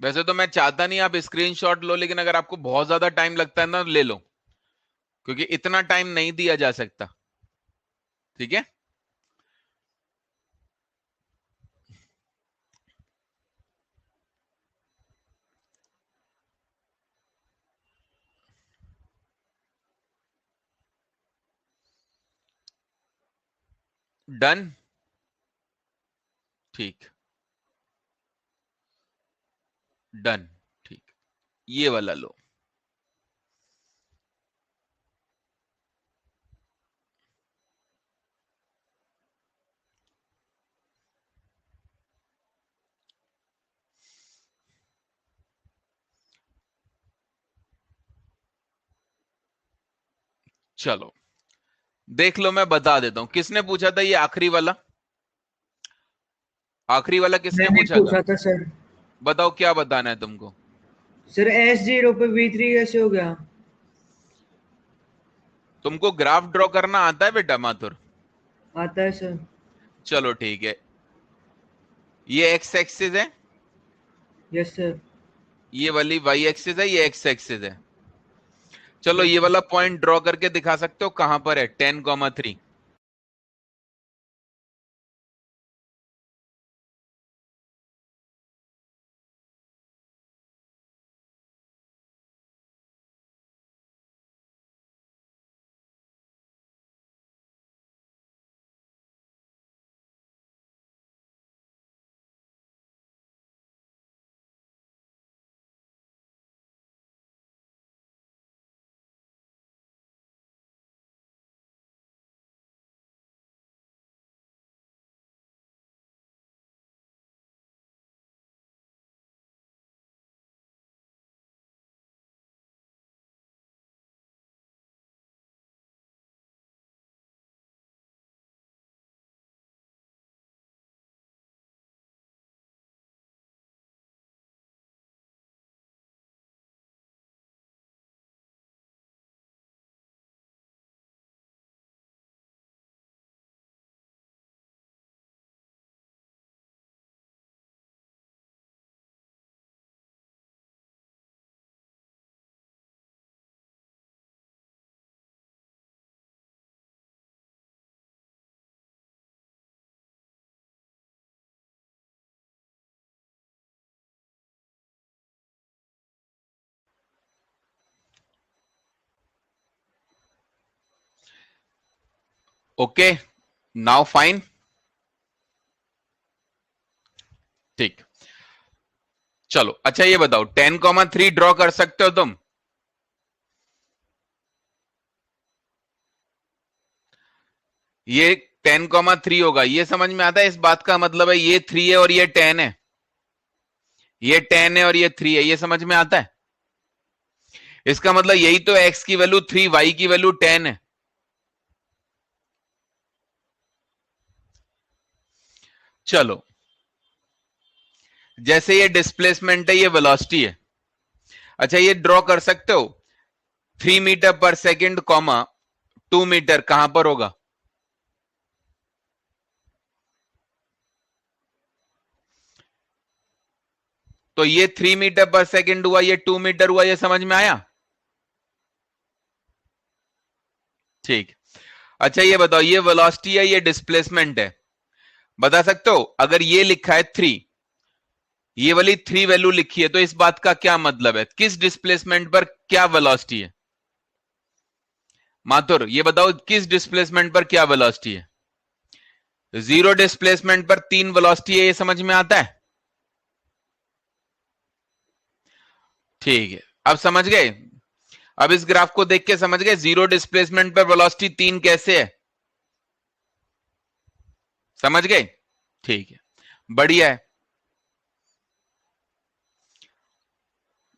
वैसे तो मैं चाहता नहीं आप स्क्रीनशॉट लो, लेकिन अगर आपको बहुत ज्यादा टाइम लगता है ना ले लो, क्योंकि इतना टाइम नहीं दिया जा सकता। ठीक है। डन। ठीक। डन। ठीक। ये वाला लो। चलो देख लो, मैं बता देता हूं। किसने पूछा था ये आखिरी वाला? आखिरी वाला किसने मैंने पूछा था? पूछा था सर। बताओ क्या बताना है तुमको। सर S0 पे V3 कैसे हो गया? तुमको ग्राफ ड्रॉ करना आता है बेटा माथुर? आता है सर। चलो ठीक है। ये एक्स एक्सिस है, यस सर। ये वाली वाई एक्सिस है, ये एक्स एक्सिस है। चलो यस ये सर। वाला पॉइंट ड्रॉ करके दिखा सकते हो कहां पर है? 10,3। Okay, now fine. ठीक। चलो अच्छा ये बताओ 10,3 ड्रॉ कर सकते हो तुम? ये 10,3 होगा, ये समझ में आता है? इस बात का मतलब है ये 3 है और ये 10 है, ये 10 है और ये 3 है, ये समझ में आता है? इसका मतलब यही तो x की वैल्यू 3, y की वैल्यू 10 है। चलो जैसे ये डिस्प्लेसमेंट है, ये वेलोसिटी है। अच्छा ये ड्रॉ कर सकते हो 3 मीटर पर सेकंड कॉमा 2 मीटर कहां पर होगा? तो ये 3 मीटर पर सेकंड हुआ, ये 2 मीटर हुआ, ये समझ में आया? ठीक। अच्छा ये बताओ ये वेलोसिटी है, ये डिस्प्लेसमेंट है, बता सकते हो? अगर ये लिखा है 3, ये वाली 3 वैल्यू लिखी है, तो इस बात का क्या मतलब है? किस डिस्प्लेसमेंट पर क्या वेलोसिटी है? माथुर ये बताओ किस डिस्प्लेसमेंट पर क्या वेलोसिटी है? 0 डिस्प्लेसमेंट पर 3 वेलोसिटी है, ये समझ में आता है? ठीक है, अब समझ गए? अब इस ग्राफ को देख के समझ गए 0 डिस्प्लेसमेंट पर वेलोसिटी 3 कैसे है? समझ गए? ठीक है, बढ़िया है।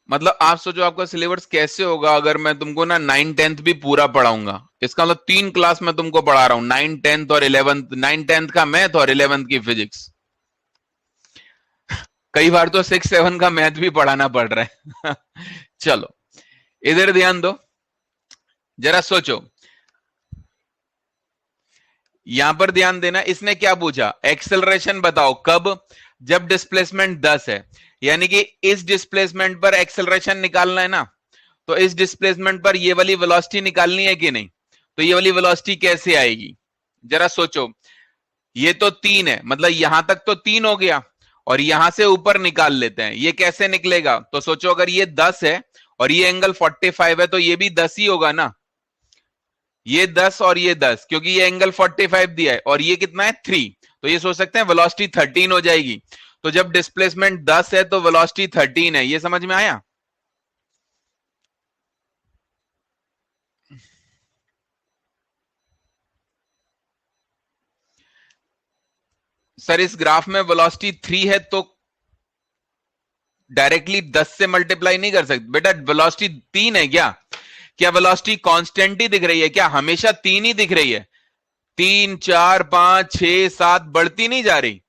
मतलब आप सोचो आपका सिलेबस कैसे होगा अगर मैं तुमको ना 9 10th भी पूरा पढ़ाऊंगा। इसका मतलब 3 क्लास मैं तुमको पढ़ा रहा हूं, 9 10th और 11th, 9 10th का मैथ और 11th की फिजिक्स। कई बार तो 6 7 का मैथ भी पढ़ाना पड़ रहा है। चलो इधर ध्यान दो, जरा सोचो, यहां पर ध्यान देना। इसने क्या पूछा? एक्सेलरेशन बताओ कब? जब डिस्प्लेसमेंट 10 है, यानी कि इस डिस्प्लेसमेंट पर एक्सेलरेशन निकालना है ना, तो इस डिस्प्लेसमेंट पर ये वाली वेलोसिटी निकालनी है कि नहीं? तो ये वाली वेलोसिटी कैसे आएगी? जरा सोचो, ये तो 3 है, मतलब यहां तक तो 3 हो गया, और यहां से ऊपर निकाल लेते हैं, ये कैसे निकलेगा? तो सोचो अगर ये 10 है और ये एंगल 45 है, तो ये भी 10 ही होगा ना, ये 10 और ये 10, क्योंकि ये एंगल 45 दिया है और ये कितना है 3, तो ये सोच सकते हैं वेलोसिटी 13 हो जाएगी। तो जब डिस्प्लेसमेंट 10 है तो वेलोसिटी 13 है, ये समझ में आया? सर इस ग्राफ में वेलोसिटी 3 है तो डायरेक्टली 10 से मल्टीप्लाई नहीं कर सकते बेटा, वेलोसिटी 3 है क्या? क्या वेलोसिटी कांस्टेंट ही दिख रही है क्या? हमेशा 3 ही दिख रही है? 3 4 5 6 7 बढ़ती नहीं जा रही?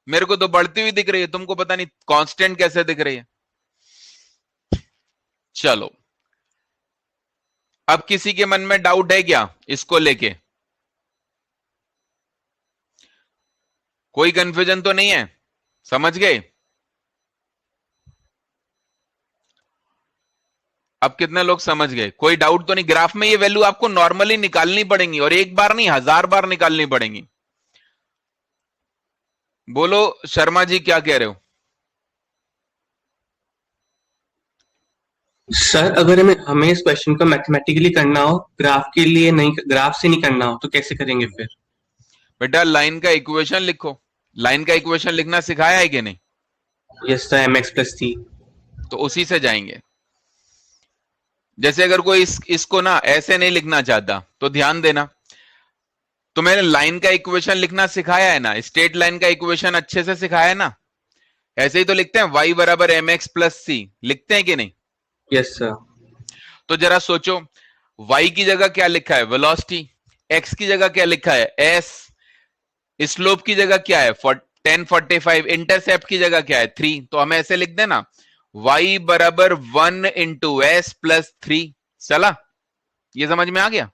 मेरे को तो बढ़ती हुई दिख रही है, तुमको पता नहीं कांस्टेंट कैसे दिख रही है। चलो अब किसी के मन में डाउट है क्या इसको लेके? कोई कंफ्यूजन तो नहीं है? समझ गए? अब कितने लोग समझ गए? कोई डाउट तो नहीं? ग्राफ में ये वैल्यू आपको नॉर्मली निकालनी पड़ेंगी, और एक बार नहीं 1000 बार निकालनी पड़ेंगी। बोलो शर्मा जी क्या कह रहे हो? सर अगर हमें इस क्वेश्चन को मैथमेटिकली करना हो, ग्राफ के लिए नहीं, ग्राफ से नहीं करना हो, तो कैसे करेंगे फिर? बेटा लाइन का इक्वेशन लिखो। लाइन का इक्वेशन लिखना सिखाया है कि नहीं? Yes sir, mx + c। तो उसी से जाएंगे। जैसे अगर कोई इसको ना ऐसे नहीं लिखना चाहता तो ध्यान देना, तो मैंने लाइन का इक्वेशन लिखना सिखाया है ना, स्ट्रेट लाइन का इक्वेशन अच्छे से सिखाया है ना। ऐसे ही तो लिखते हैं, y बराबर mx + c, लिखते हैं कि नहीं? Yes sir. तो जरा सोचो, y की जगह क्या लिखा है? वेलोसिटी। x की जगह क्या लिखा है? s। स्लोप की जगह क्या है? 10 45। इंटरसेप्ट की जगह क्या है? 3। तो हमें ऐसे लिख देना, y बराबर 1 × s + 3। चला, ये समझ में आ गया?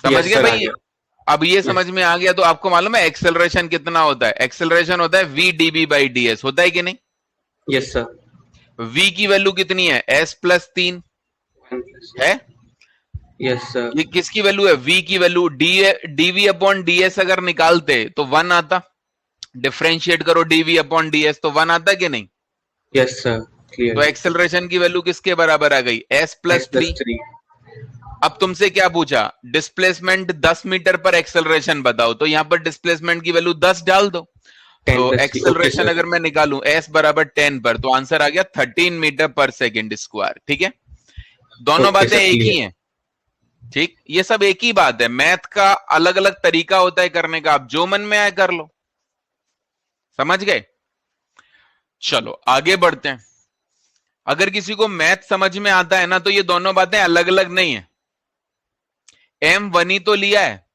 समझ गए भाई? अब ये समझ में आ गया तो आपको मालूम है एक्सेलरेशन कितना होता है? एक्सेलरेशन होता है v dv/ds, होता है कि नहीं? Yes sir. v की वैल्यू कितनी है? s + 3 है। Yes sir. ये किसकी वैल्यू है? v की वैल्यू। dv/ds अगर निकालते तो 1 आता। डिफरेंशिएट करो dv/ds तो 1 आता कि नहीं? यस सर, तो क्लियर। एक्सेलरेशन की वैल्यू किसके बराबर आ गई? s + 3। अब तुमसे क्या पूछा, डिस्प्लेसमेंट 10 मीटर पर एक्सेलरेशन बताओ, तो यहां पर डिस्प्लेसमेंट की वैल्यू 10 डाल दो। 10 तो + 3 ओके एक्सेलरेशन सर। अगर मैं निकालूं s बराबर 10 पर, तो आंसर आ गया 13 मीटर पर सेकेंड स्क्वायर। ठीक है, दोनों ओके बातें सर एक ही क्लियर। हैं। ठीक, ये सब एक ही बात है, मैथ का अलग अलग तरीका होता है करने का, आप जो मन में आए कर लो। समझ गए? चलो आगे बढ़ते हैं। अगर किसी को मैथ समझ में आता है ना, तो ये दोनों बातें अलग अलग नहीं है। m 1 ही तो लिया है,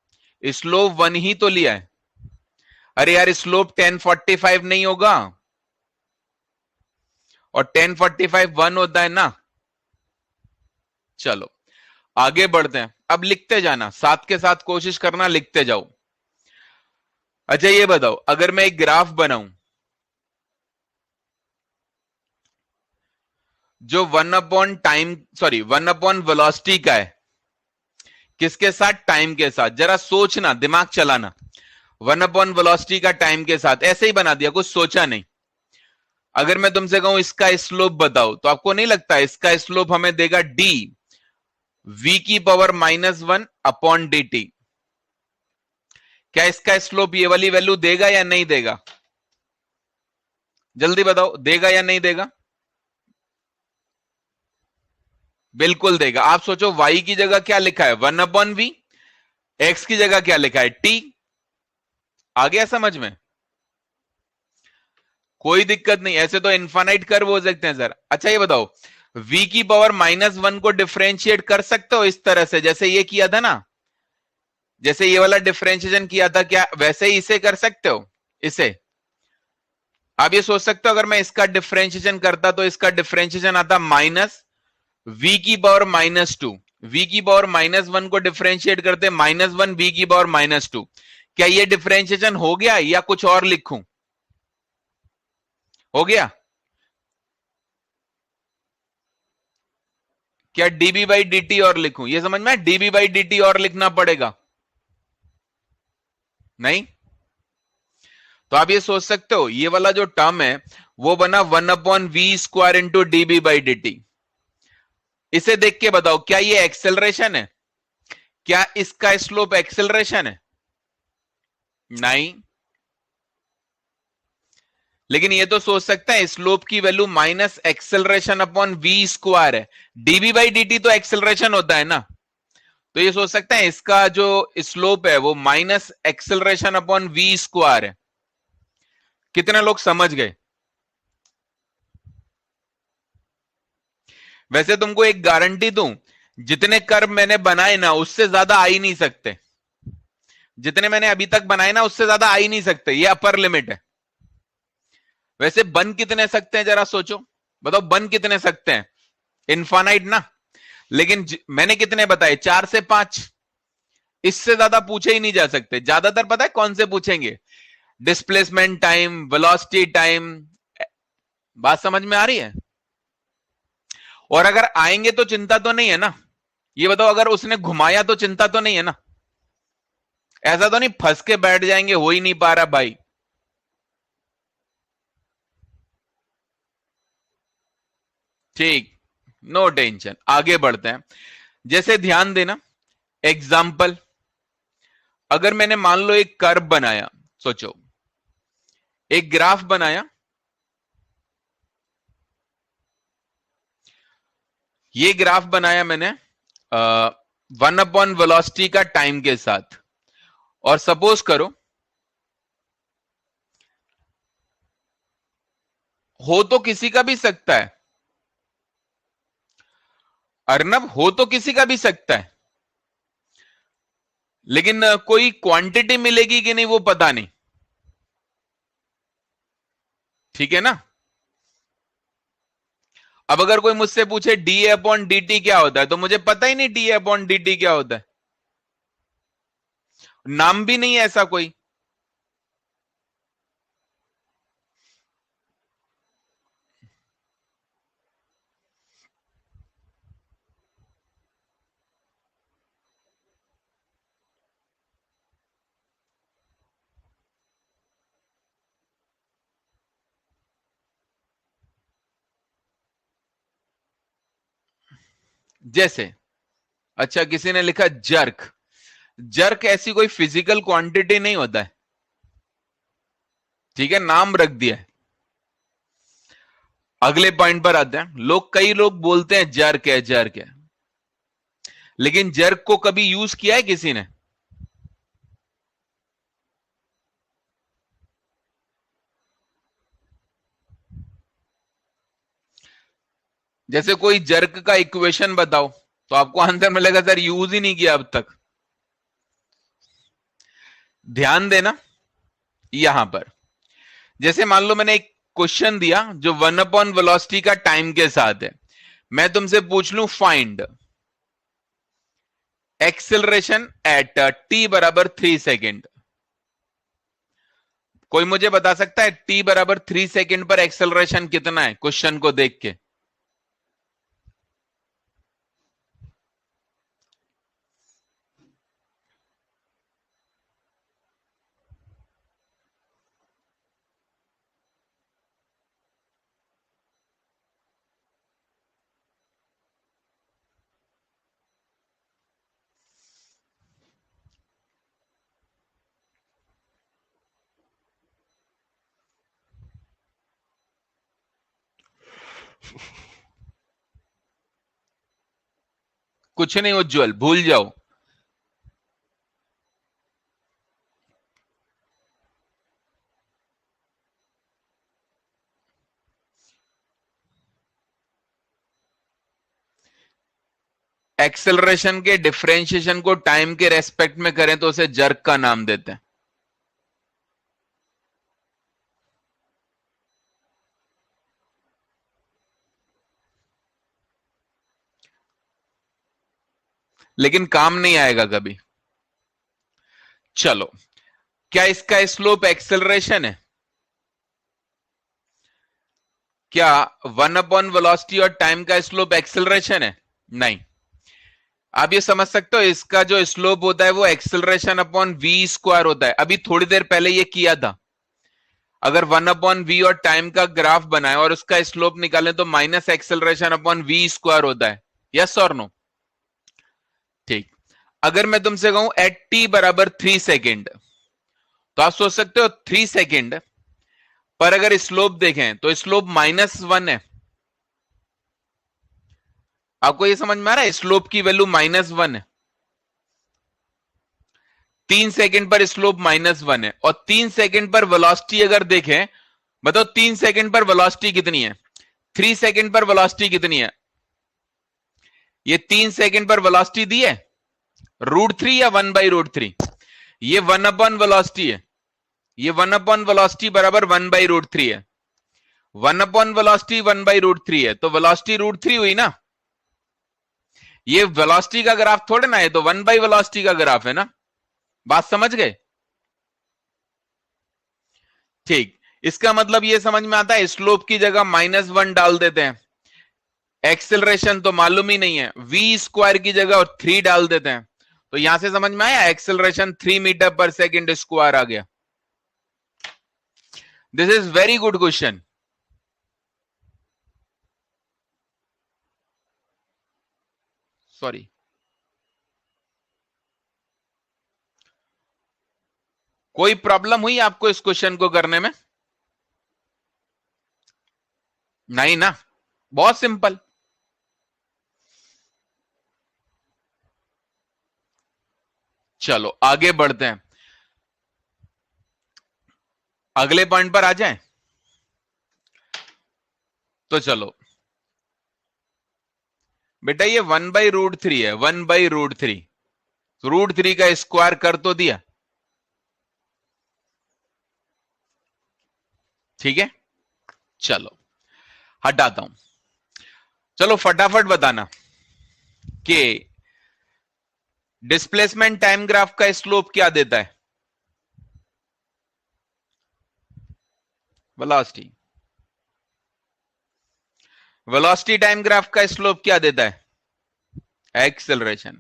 स्लोप 1 ही तो लिया है। अरे यार, स्लोप 1045 नहीं होगा, और 1045 1 होता है ना। चलो आगे बढ़ते हैं, अब लिखते जाना, साथ के साथ कोशिश करना लिखते जाओ। अच्छा ये बताओ, अगर मैं एक ग्राफ बनाऊं जो 1/टाइम 1 वेलोसिटी का है, किसके साथ? टाइम के साथ। जरा सोचना, दिमाग चलाना। 1/वेलोसिटी का टाइम के साथ, ऐसे ही बना दिया, कुछ सोचा नहीं। अगर मैं तुमसे कहूं इसका स्लोप बताओ, तो आपको नहीं लगता इसका स्लोप हमें देगा डी v⁻⁻1/dt? क्या इसका स्लोप ये वाली वैल्यू देगा या नहीं देगा? जल्दी बताओ, देगा या नहीं देगा? बिल्कुल देगा। आप सोचो, y की जगह क्या लिखा है? 1/v। x की जगह क्या लिखा है? t। आ गया समझ में? कोई दिक्कत नहीं, ऐसे तो इनफाइनाइट कर्व हो सकते हैं सर। अच्छा ये बताओ, v⁻⁻1 को डिफरेंशिएट कर सकते हो इस तरह से, जैसे ये किया था ना, जैसे ये वाला डिफरेंशिएशन किया था, क्या वैसे ही इसे कर सकते हो? इसे आप ये सोच सकते हो, अगर मैं इसका डिफरेंशिएशन करता तो इसका डिफरेंशिएशन आता -v⁻²। v⁻−1 को डिफरेंशिएट करते -1 v⁻²। क्या ये डिफरेंशिएशन हो गया या कुछ और लिखूं? हो गया क्या? dB/dt और लिखूं? ये समझ में dB/dt और लिखना पड़ेगा? नहीं? तो आप ये सोच सकते हो, ये वाला जो टर्म है वो बना 1/v² इंटू dB/dt। इसे देख के बताओ, क्या ये एक्सेलरेशन है? क्या इसका स्लोप एक्सेलरेशन है? नहीं। लेकिन ये तो सोच सकते हैं स्लोप की value minus acceleration upon v² है। dB/dt तो एक्सेलरेशन होता है ना, तो ये सोच सकते हैं इसका जो स्लोप है वो माइनस एक्सेलरेशन अपॉन v² है। कितने लोग समझ गए? वैसे तुमको एक गारंटी दूं, जितने कर्व मैंने बनाए ना उससे ज्यादा आ ही नहीं सकते। जितने मैंने अभी तक बनाए ना उससे ज्यादा आ ही नहीं सकते, ये अपर लिमिट है। वैसे बन कितने सकते हैं जरा सोचो, बताओ बन कितने सकते हैं? इनफाइनाइट ना। लेकिन मैंने कितने बताए? 4 से 5। इससे ज्यादा पूछे ही नहीं जा सकते। ज्यादातर पता है कौन से पूछेंगे? Displacement time, velocity time. बात समझ में आ रही है? और अगर आएंगे तो चिंता तो नहीं है ना? ये बताओ, अगर उसने घुमाया तो चिंता तो नहीं है ना? ऐसा तो नहीं फंस के बैठ जाएंगे, हो ही नहीं पा रहा भाई। ठीक, नो टेंशन, आगे बढ़ते हैं। जैसे ध्यान देना, एग्जाम्पल, अगर मैंने मान लो एक कर्व बनाया, सोचो एक ग्राफ बनाया, ये ग्राफ बनाया मैंने 1/वेलोसिटी का टाइम के साथ, और सपोज करो हो तो किसी का भी सकता है, अर्नब, हो तो किसी का भी सकता है, लेकिन कोई क्वांटिटी मिलेगी कि नहीं वो पता नहीं। ठीक है ना? अब अगर कोई मुझसे पूछे dA/dt क्या होता है, तो मुझे पता ही नहीं dA/dt क्या होता है, नाम भी नहीं है ऐसा कोई। जैसे अच्छा, किसी ने लिखा जर्क। जर्क ऐसी कोई फिजिकल क्वांटिटी नहीं होता है, ठीक है, नाम रख दिया है। अगले पॉइंट पर आते हैं। कई लोग बोलते हैं जर्क है, जर्क है, लेकिन जर्क को कभी यूज किया है किसी ने? जैसे कोई जर्क का इक्वेशन बताओ तो आपको आंसर मिलेगा सर यूज ही नहीं किया अब तक। ध्यान देना यहां पर, जैसे मान लो मैंने एक क्वेश्चन दिया जो 1 वेलोसिटी का टाइम के साथ है, मैं तुमसे पूछ लूं फाइंड एक्सेलरेशन एट t बराबर 3 सेकेंड। कोई मुझे बता सकता है t बराबर 3 सेकेंड पर एक्सेलरेशन कितना है, क्वेश्चन को देख के? कुछ नहीं उज्जवल, भूल जाओ। एक्सेलरेशन के डिफरेंशिएशन को टाइम के रेस्पेक्ट में करें तो उसे जर्क का नाम देते हैं। लेकिन काम नहीं आएगा कभी। चलो, क्या इसका स्लोप एक्सेलरेशन है? क्या 1 वेलोसिटी और टाइम का स्लोप एक्सेलरेशन है? नहीं। आप ये समझ सकते हो इसका जो स्लोप होता है वो एक्सेलरेशन अपॉन v स्क्वायर होता है। अभी थोड़ी देर पहले ये किया था। अगर 1/v और टाइम का ग्राफ बनाए और उसका स्लोप निकालें तो minus acceleration upon v square होता है। यस और नो? ठीक। अगर मैं तुमसे कहूं एट t बराबर 3 सेकेंड, तो आप सोच सकते हो 3 सेकेंड पर अगर स्लोप देखें तो स्लोप -1 है। आपको ये समझ में आ रहा है? स्लोप की वैल्यू -1 है। 3 सेकंड पर स्लोप -1 है और 3 सेकंड पर वेलोसिटी अगर देखें, बताओ 3 सेकंड पर वेलोसिटी कितनी है? 3 सेकंड पर वेलोसिटी कितनी है? ये 3 सेकंड पर वेलोसिटी दी है √3 या 1/√3? ये 1 वेलोसिटी है। ये 1 वेलोसिटी बराबर 1/√3 है। 1 वेलोसिटी 1/√3 है, तो वेलोसिटी √3 हुई ना। ये वेलोसिटी का ग्राफ थोड़े ना है, तो 1/वेलोसिटी का ग्राफ है ना। बात समझ गए? ठीक। इसका मतलब ये समझ में आता है, स्लोप की जगह -1 डाल देते हैं, एक्सेलरेशन तो मालूम ही नहीं है, v स्क्वायर की जगह 3 डाल देते हैं, तो यहां से समझ में आया एक्सेलरेशन 3 मीटर पर सेकेंड स्क्वायर आ गया। This is very good question. Sorry, कोई प्रॉब्लम हुई आपको इस क्वेश्चन को करने में? नहीं ना, बहुत सिंपल। चलो आगे बढ़ते हैं, अगले पॉइंट पर आ जाएं। तो चलो बेटा, ये 1/√3 है, 1/√3, √3 का स्क्वायर कर तो दिया, ठीक है। चलो हटाता हूं। चलो फटाफट बताना कि डिस्प्लेसमेंट टाइम ग्राफ का स्लोप क्या देता है? वेलोसिटी। वेलोसिटी टाइम ग्राफ का स्लोप क्या देता है? एक्सेलरेशन।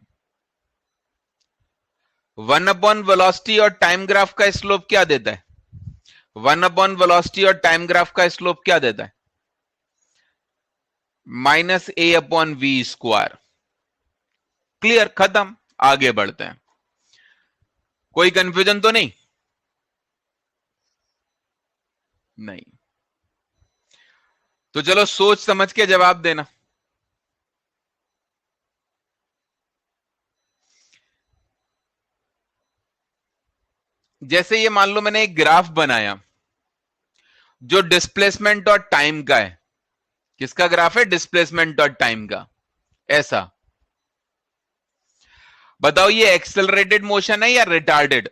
1 वेलोसिटी और टाइम ग्राफ का स्लोप क्या देता है? 1 वेलोसिटी और टाइम ग्राफ का स्लोप क्या देता है? -a/v square. क्लियर, खत्म, आगे बढ़ते हैं। कोई कंफ्यूजन तो नहीं? नहीं तो चलो सोच समझ के जवाब देना। जैसे ये मान लो मैंने एक ग्राफ बनाया जो डिस्प्लेसमेंट और टाइम का है। किसका ग्राफ है? डिस्प्लेसमेंट और टाइम का। ऐसा बताओ ये एक्सेलरेटेड मोशन है या रिटार्डेड?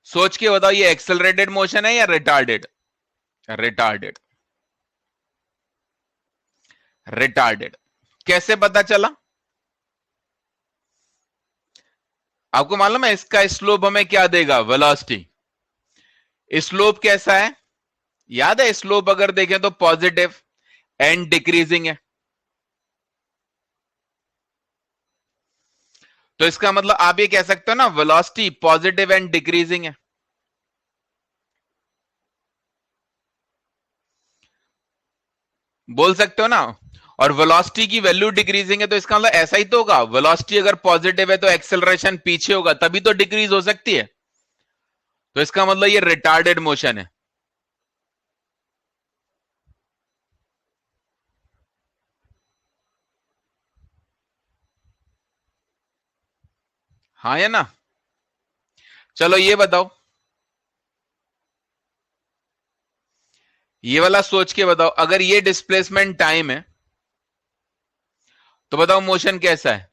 सोच के बताओ ये एक्सेलरेटेड मोशन है या रिटार्डेड? रिटार्डेड। रिटार्डेड कैसे पता चला? आपको मालूम है इसका स्लोप हमें क्या देगा? वेलोसिटी। स्लोप कैसा है? याद है स्लोप अगर देखें तो पॉजिटिव एंड डिक्रीजिंग है। तो इसका मतलब आप ये कह सकते हो ना वेलोसिटी पॉजिटिव एंड डिक्रीजिंग है। बोल सकते हो ना। और वेलोसिटी की वैल्यू डिक्रीजिंग है तो इसका मतलब ऐसा ही तो होगा। वेलोसिटी अगर पॉजिटिव है तो एक्सेलरेशन पीछे होगा, तभी तो डिक्रीज हो सकती है। तो इसका मतलब ये रिटार्डेड मोशन है। हाँ या ना? चलो ये बताओ, ये वाला सोच के बताओ, अगर ये डिस्प्लेसमेंट टाइम है तो बताओ मोशन कैसा है?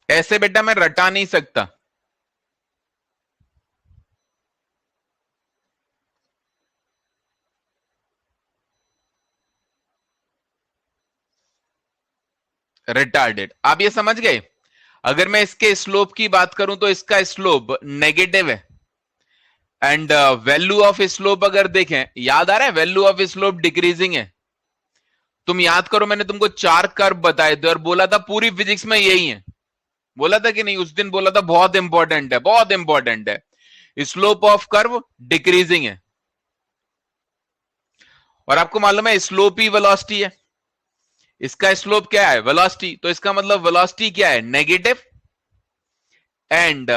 ऐसे बेटा मैं रटा नहीं सकता। रिटार्डेड। आप ये समझ गए? अगर मैं इसके स्लोप की बात करूं तो इसका स्लोप नेगेटिव है एंड वैल्यू ऑफ स्लोप अगर देखें, याद आ रहा है वैल्यू ऑफ स्लोप डिक्रीजिंग है। तुम याद करो मैंने तुमको 4 कर्व बताए थे और बोला था पूरी फिजिक्स में यही है। बोला था कि नहीं? उस दिन बोला था बहुत इंपॉर्टेंट है, बहुत इंपॉर्टेंट है। स्लोप ऑफ कर्व डिक्रीजिंग है और आपको मालूम है स्लोप ही वेलोसिटी है। इसका स्लोप क्या है? वेलोसिटी। तो इसका मतलब वेलोसिटी क्या है? Negative and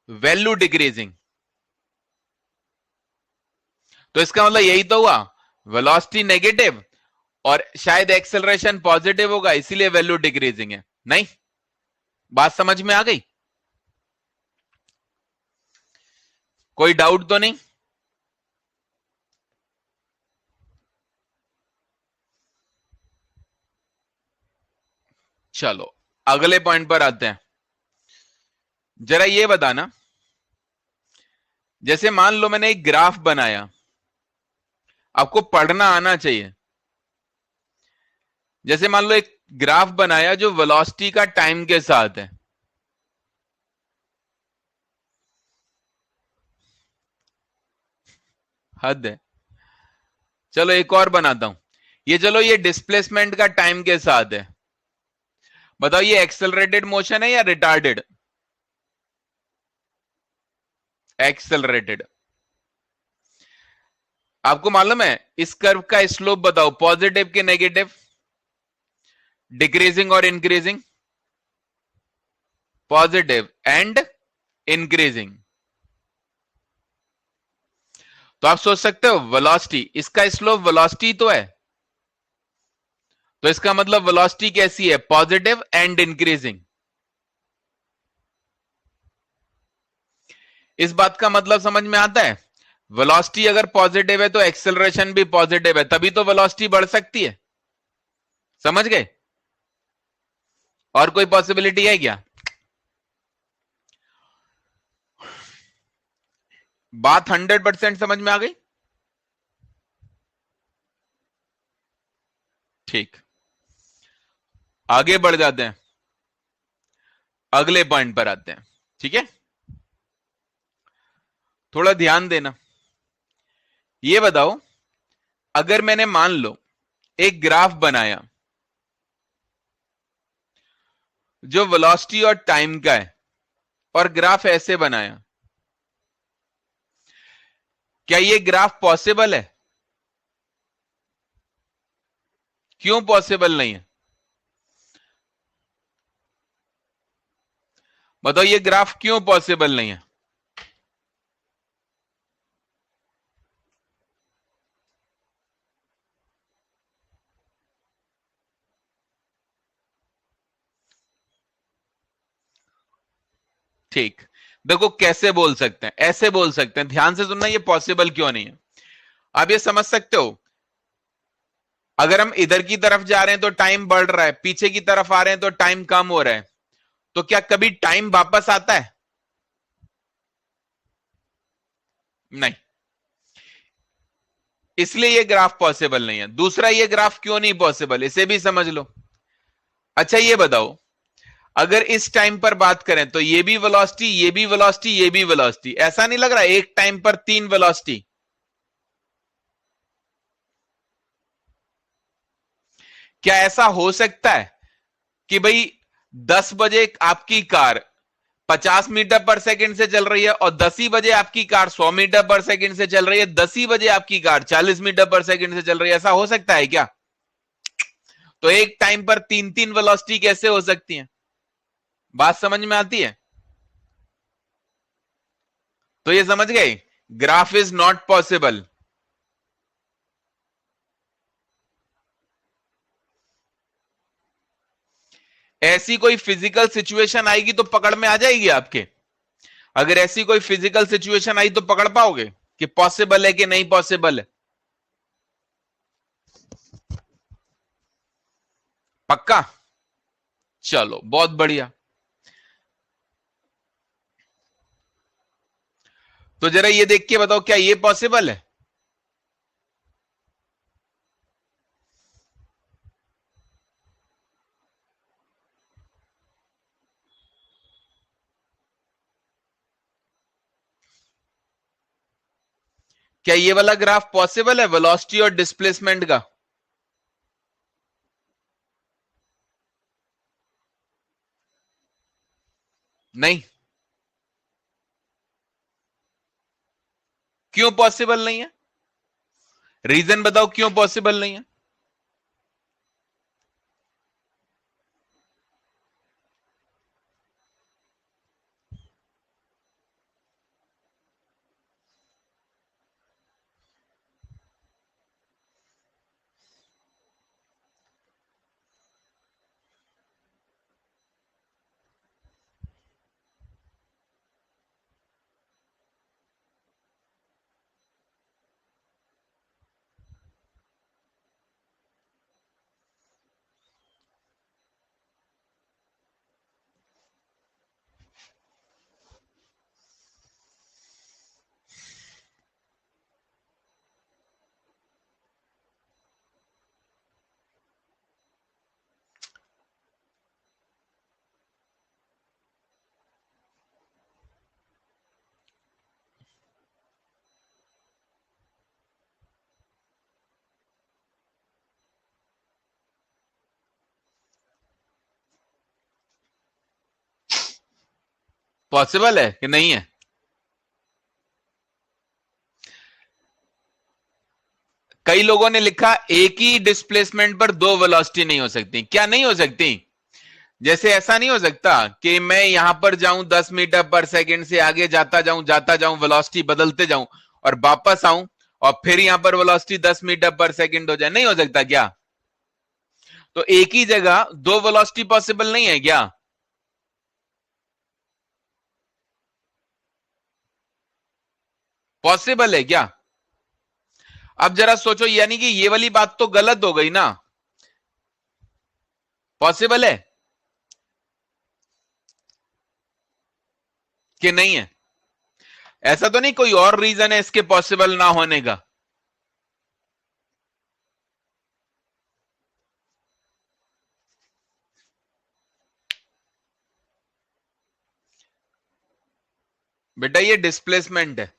value decreasing. तो इसका मतलब यही तो हुआ, वेलोसिटी नेगेटिव और शायद एक्सेलरेशन पॉजिटिव होगा, इसीलिए वैल्यू डिक्रीजिंग है। नहीं, बात समझ में आ गई? कोई डाउट तो नहीं? चलो अगले पॉइंट पर आते हैं। जरा ये बताना, जैसे मान लो मैंने एक ग्राफ बनाया, आपको पढ़ना आना चाहिए। जैसे मान लो एक ग्राफ बनाया जो वेलोसिटी का टाइम के साथ है। हद है। चलो एक और बनाता हूं। ये चलो ये डिस्प्लेसमेंट का टाइम के साथ है। बताओ ये एक्सेलरेटेड मोशन है या रिटार्डेड? एक्सेलरेटेड। आपको मालूम है इस कर्व का स्लोप बताओ, पॉजिटिव के नेगेटिव, डिक्रीजिंग और इंक्रीजिंग? Positive and increasing. तो आप सोच सकते हो वेलोसिटी, इसका स्लोप वेलोसिटी तो है, तो इसका मतलब वेलोसिटी कैसी है? Positive and increasing. इस बात का मतलब समझ में आता है? वेलोसिटी अगर पॉजिटिव है तो एक्सेलरेशन भी पॉजिटिव है, तभी तो वेलोसिटी बढ़ सकती है। समझ गए? और कोई पॉसिबिलिटी है क्या? बात 100% समझ में आ गई? ठीक, आगे बढ़ जाते हैं, अगले पॉइंट पर आते हैं। ठीक है, थोड़ा ध्यान देना। ये बताओ, अगर मैंने मान लो एक ग्राफ बनाया जो वेलोसिटी और टाइम का है और ग्राफ ऐसे बनाया, क्या ये ग्राफ पॉसिबल है? क्यों पॉसिबल नहीं है? बताओ ये ग्राफ क्यों पॉसिबल नहीं है? ठीक, देखो कैसे बोल सकते हैं, ऐसे बोल सकते हैं, ध्यान से सुनना, ये पॉसिबल क्यों नहीं है। आप ये समझ सकते हो, अगर हम इधर की तरफ जा रहे हैं तो टाइम बढ़ रहा है, पीछे की तरफ आ रहे हैं तो टाइम कम हो रहा है, तो क्या कभी टाइम वापस आता है? नहीं, इसलिए ये ग्राफ पॉसिबल नहीं है। दूसरा, ये ग्राफ क्यों नहीं पॉसिबल, इसे भी समझ लो। अच्छा ये बताओ, अगर इस टाइम पर बात करें तो ये भी वेलोसिटी, ये भी वेलोसिटी, ये भी वेलोसिटी, ऐसा नहीं लग रहा एक टाइम पर 3 वेलोसिटी? क्या ऐसा हो सकता है कि भाई 10 बजे आपकी कार 50 मीटर पर सेकंड से चल रही है और 10 ही बजे आपकी कार 100 मीटर पर सेकंड से चल रही है, 10 ही बजे आपकी कार 40 मीटर पर सेकंड से चल रही है, ऐसा हो सकता है क्या? तो एक टाइम पर 3-3 वेलोसिटी कैसे हो सकती है? बात समझ में आती है? तो ये समझ गए, ग्राफ इज नॉट पॉसिबल। ऐसी कोई फिजिकल सिचुएशन आएगी तो पकड़ में आ जाएगी आपके? अगर ऐसी कोई फिजिकल सिचुएशन आई तो पकड़ पाओगे कि पॉसिबल है कि नहीं पॉसिबल है? पक्का? चलो बहुत बढ़िया। तो जरा ये देख के बताओ, क्या ये पॉसिबल है? क्या ये वाला ग्राफ पॉसिबल है वेलोसिटी और डिस्प्लेसमेंट का? नहीं। क्यों पॉसिबल नहीं है? रीजन बताओ क्यों पॉसिबल नहीं है? पॉसिबल है कि नहीं है? कई लोगों ने लिखा एक ही डिस्प्लेसमेंट पर दो वेलोसिटी नहीं हो सकती। क्या नहीं हो सकती? जैसे ऐसा नहीं हो सकता कि मैं यहां पर जाऊं 10 मीटर पर सेकंड से आगे जाता जाऊं वेलोसिटी बदलते जाऊं और वापस आऊं और फिर यहां पर वेलोसिटी 10 मीटर पर सेकंड हो जाए? नहीं हो सकता क्या? तो एक ही जगह दो वेलोसिटी पॉसिबल नहीं है क्या? पॉसिबल है क्या? अब जरा सोचो, यानी कि ये वाली बात तो गलत हो गई ना। पॉसिबल है कि नहीं है? ऐसा तो नहीं कोई और रीजन है इसके पॉसिबल ना होने का? बेटा ये डिस्प्लेसमेंट है।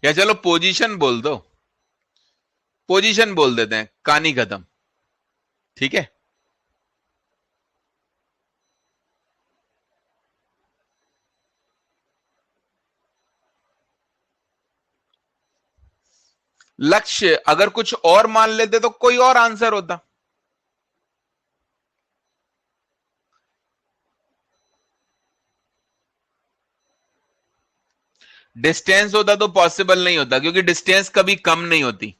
या चलो पोजीशन बोल दो, पोजीशन बोल देते हैं, कहानी खत्म। ठीक है, लक्ष्य अगर कुछ और मान लेते तो कोई और आंसर होता। डिस्टेंस होता तो पॉसिबल नहीं होता, क्योंकि डिस्टेंस कभी कम नहीं होती।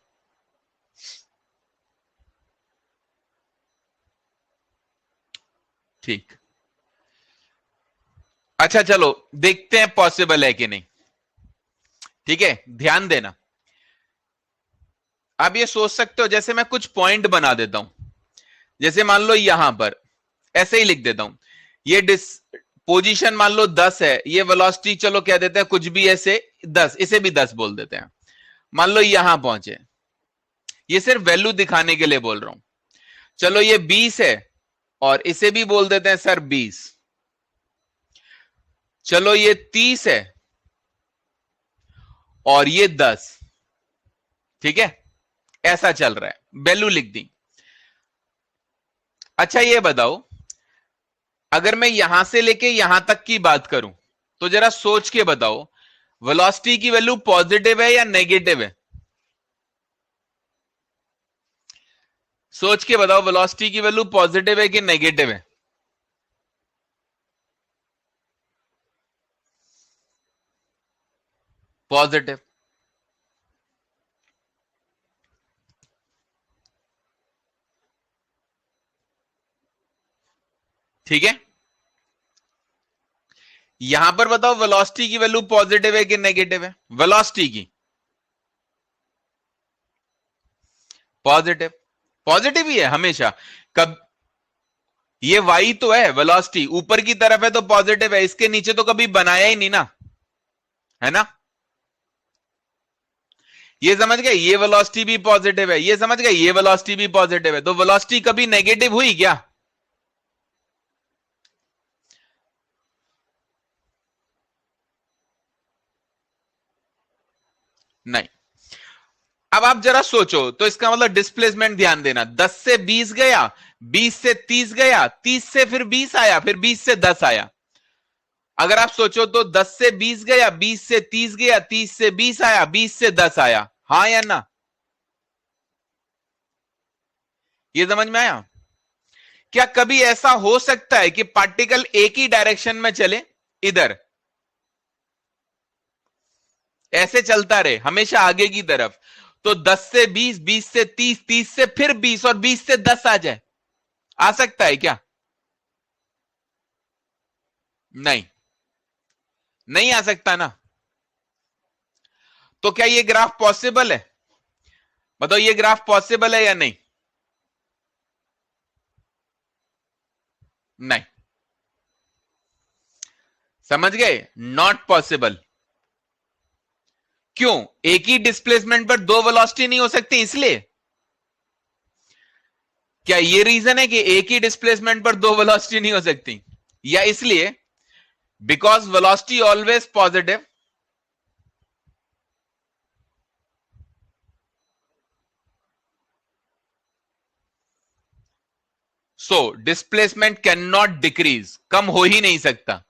ठीक, अच्छा चलो देखते हैं पॉसिबल है कि नहीं। ठीक है, ध्यान देना। आप ये सोच सकते हो, जैसे मैं कुछ पॉइंट बना देता हूं, जैसे मान लो यहां पर ऐसे ही लिख देता हूं, ये पोजीशन मान लो 10 है, ये वेलोसिटी चलो कह देते हैं कुछ भी ऐसे 10, इसे भी 10 बोल देते हैं। मान लो यहां पहुंचे, ये सिर्फ वैल्यू दिखाने के लिए बोल रहा हूं। चलो ये 20 है और इसे भी बोल देते हैं सर 20। चलो ये 30 है और ये 10। ठीक है, ऐसा चल रहा है, वैल्यू लिख दी। अच्छा ये बताओ, अगर मैं यहां से लेके यहां तक की बात करूं तो जरा सोच के बताओ, वेलोसिटी की वैल्यू पॉजिटिव है या नेगेटिव है? सोच के बताओ, वेलोसिटी की वैल्यू पॉजिटिव है कि नेगेटिव है? पॉजिटिव। ठीक है, यहां पर बताओ वेलोसिटी की वैल्यू पॉजिटिव है कि नेगेटिव है? वेलोसिटी की पॉजिटिव, पॉजिटिव ही है हमेशा। कब ये y तो है, वेलोसिटी ऊपर की तरफ है तो पॉजिटिव है, इसके नीचे तो कभी बनाया ही नहीं ना, है ना? ये समझ गए, ये वेलोसिटी भी पॉजिटिव है, ये समझ गए, ये वेलोसिटी भी पॉजिटिव है, तो वेलोसिटी कभी नेगेटिव हुई क्या? नहीं। अब आप जरा सोचो, तो इसका मतलब डिस्प्लेसमेंट ध्यान देना, 10 से 20 गया, 20 से 30 गया, 30 से फिर 20 आया, फिर 20 से 10 आया। अगर आप सोचो तो 10 से 20 गया, 20 से 30 गया, 30 से 20 आया, 20 से 10 आया, हां या ना? ये समझ में आया? क्या कभी ऐसा हो सकता है कि पार्टिकल एक ही डायरेक्शन में चले, इधर ऐसे चलता रहे हमेशा आगे की तरफ, तो 10 से 20, 20 से 30, 30 से फिर 20 और 20 से 10 आ जाए? आ सकता है क्या? नहीं, नहीं आ सकता ना। तो क्या ये ग्राफ पॉसिबल है? बताओ, ये ग्राफ पॉसिबल है या नहीं? नहीं, समझ गए, नॉट पॉसिबल। क्यों? एक ही डिस्प्लेसमेंट पर दो वेलोसिटी नहीं हो सकती, इसलिए? क्या ये रीजन है कि एक ही डिस्प्लेसमेंट पर दो वेलोसिटी नहीं हो सकती, या इसलिए because velocity always positive, so displacement can not decrease, कम हो ही नहीं सकता।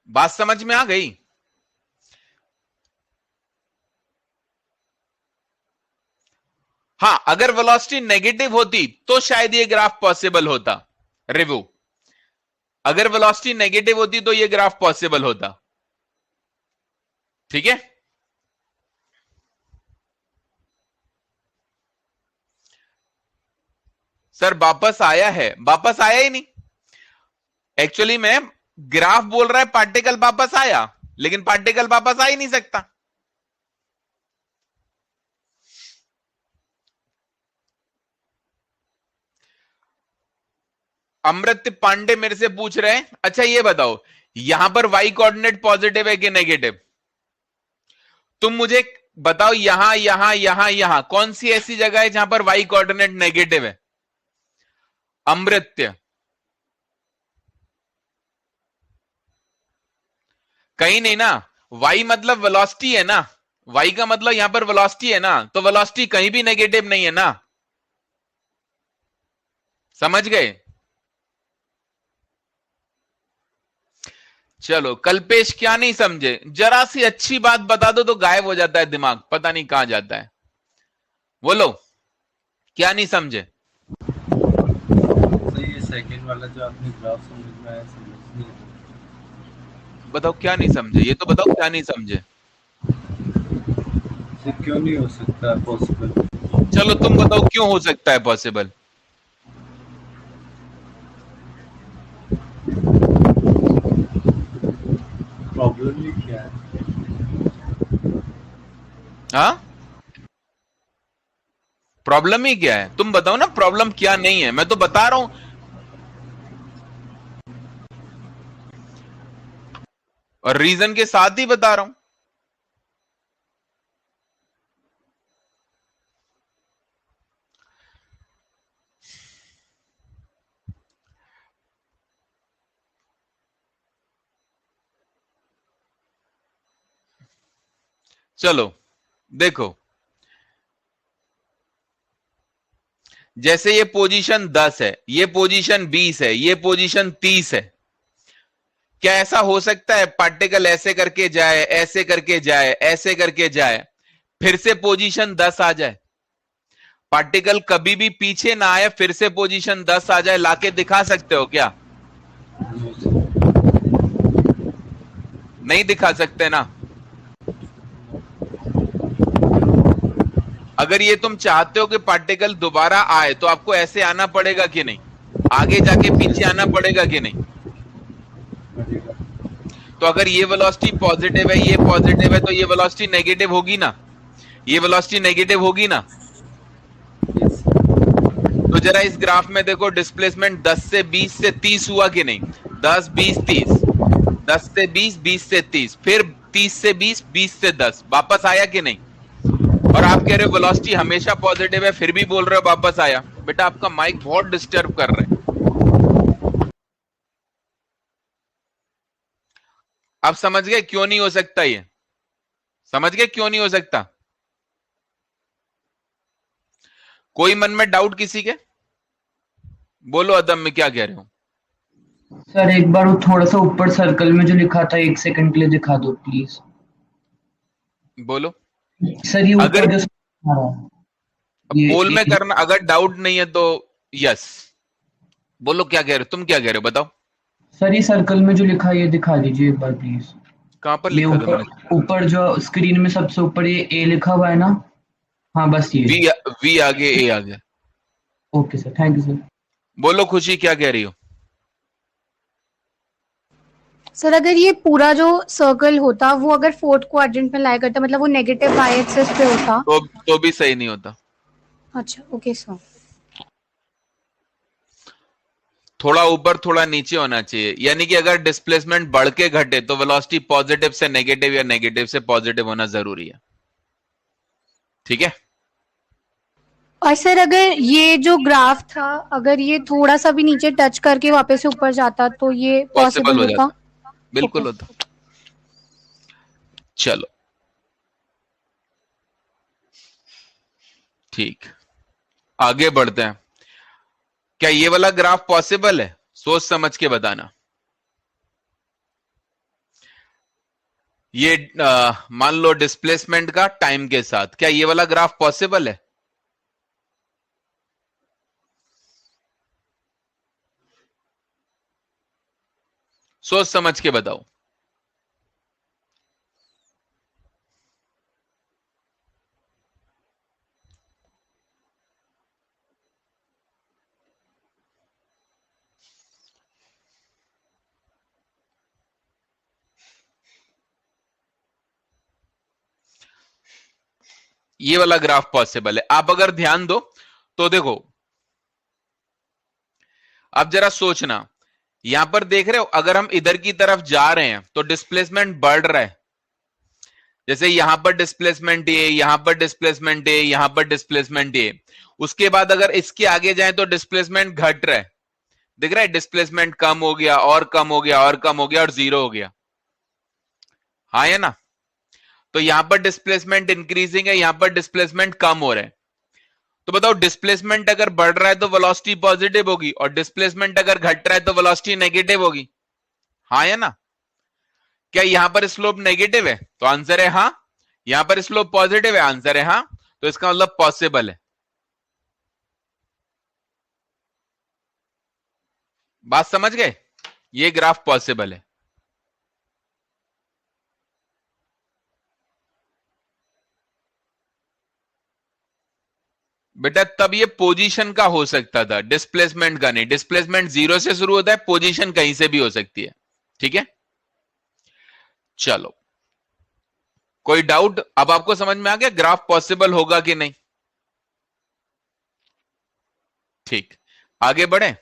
बात समझ में आ गई? हां, अगर वेलोसिटी नेगेटिव होती तो शायद ये ग्राफ पॉसिबल होता। रिव्यू, अगर वेलोसिटी नेगेटिव होती तो ये ग्राफ पॉसिबल होता। ठीक है, सर वापस आया है? वापस आया ही नहीं, एक्चुअली में ग्राफ बोल रहा है पार्टिकल वापस आया, लेकिन पार्टिकल वापस आ ही नहीं सकता। अमृत पांडे मेरे से पूछ रहे हैं, अच्छा ये बताओ, यहां पर y कोऑर्डिनेट पॉजिटिव है कि नेगेटिव? तुम मुझे बताओ, यहां यहां यहां यहां कौन सी ऐसी जगह है जहां पर y कोऑर्डिनेट नेगेटिव है? अमृत्य, कहीं नहीं ना। y मतलब वेलोसिटी है ना, y का मतलब यहां पर वेलोसिटी है ना, तो वेलोसिटी कहीं भी नेगेटिव नहीं है ना, समझ गए? चलो कल्पेश, क्या नहीं समझे? जरा सी अच्छी बात बता दो तो गायब हो जाता है दिमाग, पता नहीं कहां जाता है। बोलो, क्या नहीं समझे? सही है, सेकंड वाला जो आपने ग्राफ समझ में आया, समझ नहीं आया। बताओ क्या नहीं समझे, ये तो बताओ क्या नहीं समझे। ये क्यों नहीं हो सकता पॉसिबल? चलो तुम बताओ क्यों हो सकता है पॉसिबल। प्रॉब्लम ही क्या है? हाँ, प्रॉब्लम ही क्या है? तुम बताओ ना, प्रॉब्लम क्या नहीं है, मैं तो बता रहा हूं। और रीजन के साथ ही बता रहा हूं। चलो देखो, जैसे ये पोजीशन 10 है, ये पोजीशन 20 है, ये पोजीशन 30 है। क्या ऐसा हो सकता है पार्टिकल ऐसे करके जाए, ऐसे करके जाए, ऐसे करके जाए, फिर से पोजीशन 10 आ जाए? पार्टिकल कभी भी पीछे ना आए, फिर से पोजीशन 10 आ जाए, लाके दिखा सकते हो क्या? नहीं दिखा सकते ना। अगर ये तुम चाहते हो कि पार्टिकल दोबारा आए तो आपको ऐसे आना पड़ेगा कि नहीं? आगे जाके पीछे आना पड़ेगा कि नहीं? तो अगर ये वेलोसिटी पॉजिटिव है, ये पॉजिटिव है, तो ये वेलोसिटी नेगेटिव होगी ना? ये वेलोसिटी नेगेटिव होगी ना? तो जरा इस ग्राफ में देखो, डिस्प्लेसमेंट 10 से 20 से 30 हुआ कि नहीं? 10 20 30, 10 से 20, 20 से 30, फिर 30 से 20, 20 से 10, वापस आया कि नहीं? और आप कह रहे हो वेलोसिटी हमेशा पॉजिटिव है, फिर भी बोल रहे हो वापस आया। बेटा आपका माइक बहुत डिस्टर्ब कर रहा है। आप समझ गए क्यों नहीं हो सकता? ये समझ गए क्यों नहीं हो सकता? कोई मन में डाउट किसी के? बोलो अदम, में क्या कह रहे हो? सर एक बार वो थोड़ा सा ऊपर सर्कल में जो लिखा था 1 सेकंड के लिए दिखा दो प्लीज। बोलो। सर ये अगर ऊपर जो पोल में करना, अगर डाउट नहीं है तो यस। बोलो क्या कह रहे हो, तुम क्या कह रहे हो बताओ। सर ये सर्कल में जो लिखा है ये दिखा दीजिए एक बार प्लीज। कहां पर ये लिखा था ऊपर मैंने? ऊपर जो स्क्रीन में सबसे ऊपर ये ए लिखा हुआ है ना? हाँ बस ये। वी आगे, ए आगे। Okay sir, thank you sir. बोलो खुशी, क्या कह रही हो? सर अगर ये पूरा जो सर्कल होता वो अगर फोर्थ क्वाड्रेंट में लाई करता, मतलब वो नेगेटिव वाई एक्सिस पे होता तो भी सही नहीं होता। अच्छा ओके सर। थोड़ा ऊपर थोड़ा नीचे होना चाहिए, यानी कि अगर डिस्प्लेसमेंट बढ़ के घटे तो वेलोसिटी पॉजिटिव से नेगेटिव या नेगेटिव से पॉजिटिव होना जरूरी है। ठीक है। और सर अगर ये जो ग्राफ था अगर ये थोड़ा सा भी नीचे टच करके वापस से ऊपर जाता तो ये पॉसिबल हो होता? जाता, बिल्कुल होता। चलो ठीक, आगे बढ़ते हैं। क्या ये वाला ग्राफ पॉसिबल है? सोच समझ के बताना। ये मान लो डिस्प्लेसमेंट का टाइम के साथ, क्या ये वाला ग्राफ पॉसिबल है? सोच समझ के बताओ। ये वाला ग्राफ पॉसिबल है। आप अगर ध्यान दो तो देखो, अब जरा सोचना, यहां पर देख रहे हो अगर हम इधर की तरफ जा रहे हैं तो डिस्प्लेसमेंट बढ़ रहा है। जैसे यहां पर डिस्प्लेसमेंट ए, यहां पर डिस्प्लेसमेंट ए, यहां पर डिस्प्लेसमेंट ए। उसके बाद अगर इसके आगे जाए तो डिस्प्लेसमेंट घट रहा है। दिख रहा है डिस्प्लेसमेंट कम हो गया और कम हो गया और कम हो गया और जीरो हो गया। हाँ या ना? तो यहां पर डिस्प्लेसमेंट इंक्रीजिंग है, यहां पर डिस्प्लेसमेंट कम हो रहा है। तो बताओ डिस्प्लेसमेंट अगर बढ़ रहा है तो वेलोसिटी पॉजिटिव होगी और डिस्प्लेसमेंट अगर घट रहा है तो वेलोसिटी नेगेटिव होगी। हाँ या ना? क्या यहां पर स्लोप नेगेटिव है? तो आंसर है हाँ। यहां पर स्लोप पॉजिटिव है? आंसर है हाँ। तो इसका मतलब पॉसिबल है। बात समझ गए? ये ग्राफ पॉसिबल है। बेटा तब ये पोजीशन का हो सकता था, डिस्प्लेसमेंट का नहीं। डिस्प्लेसमेंट 0 से शुरू होता है, पोजीशन कहीं से भी हो सकती है। ठीक है, चलो कोई डाउट? अब आपको समझ में आ गया ग्राफ पॉसिबल होगा कि नहीं? ठीक, आगे बढ़े।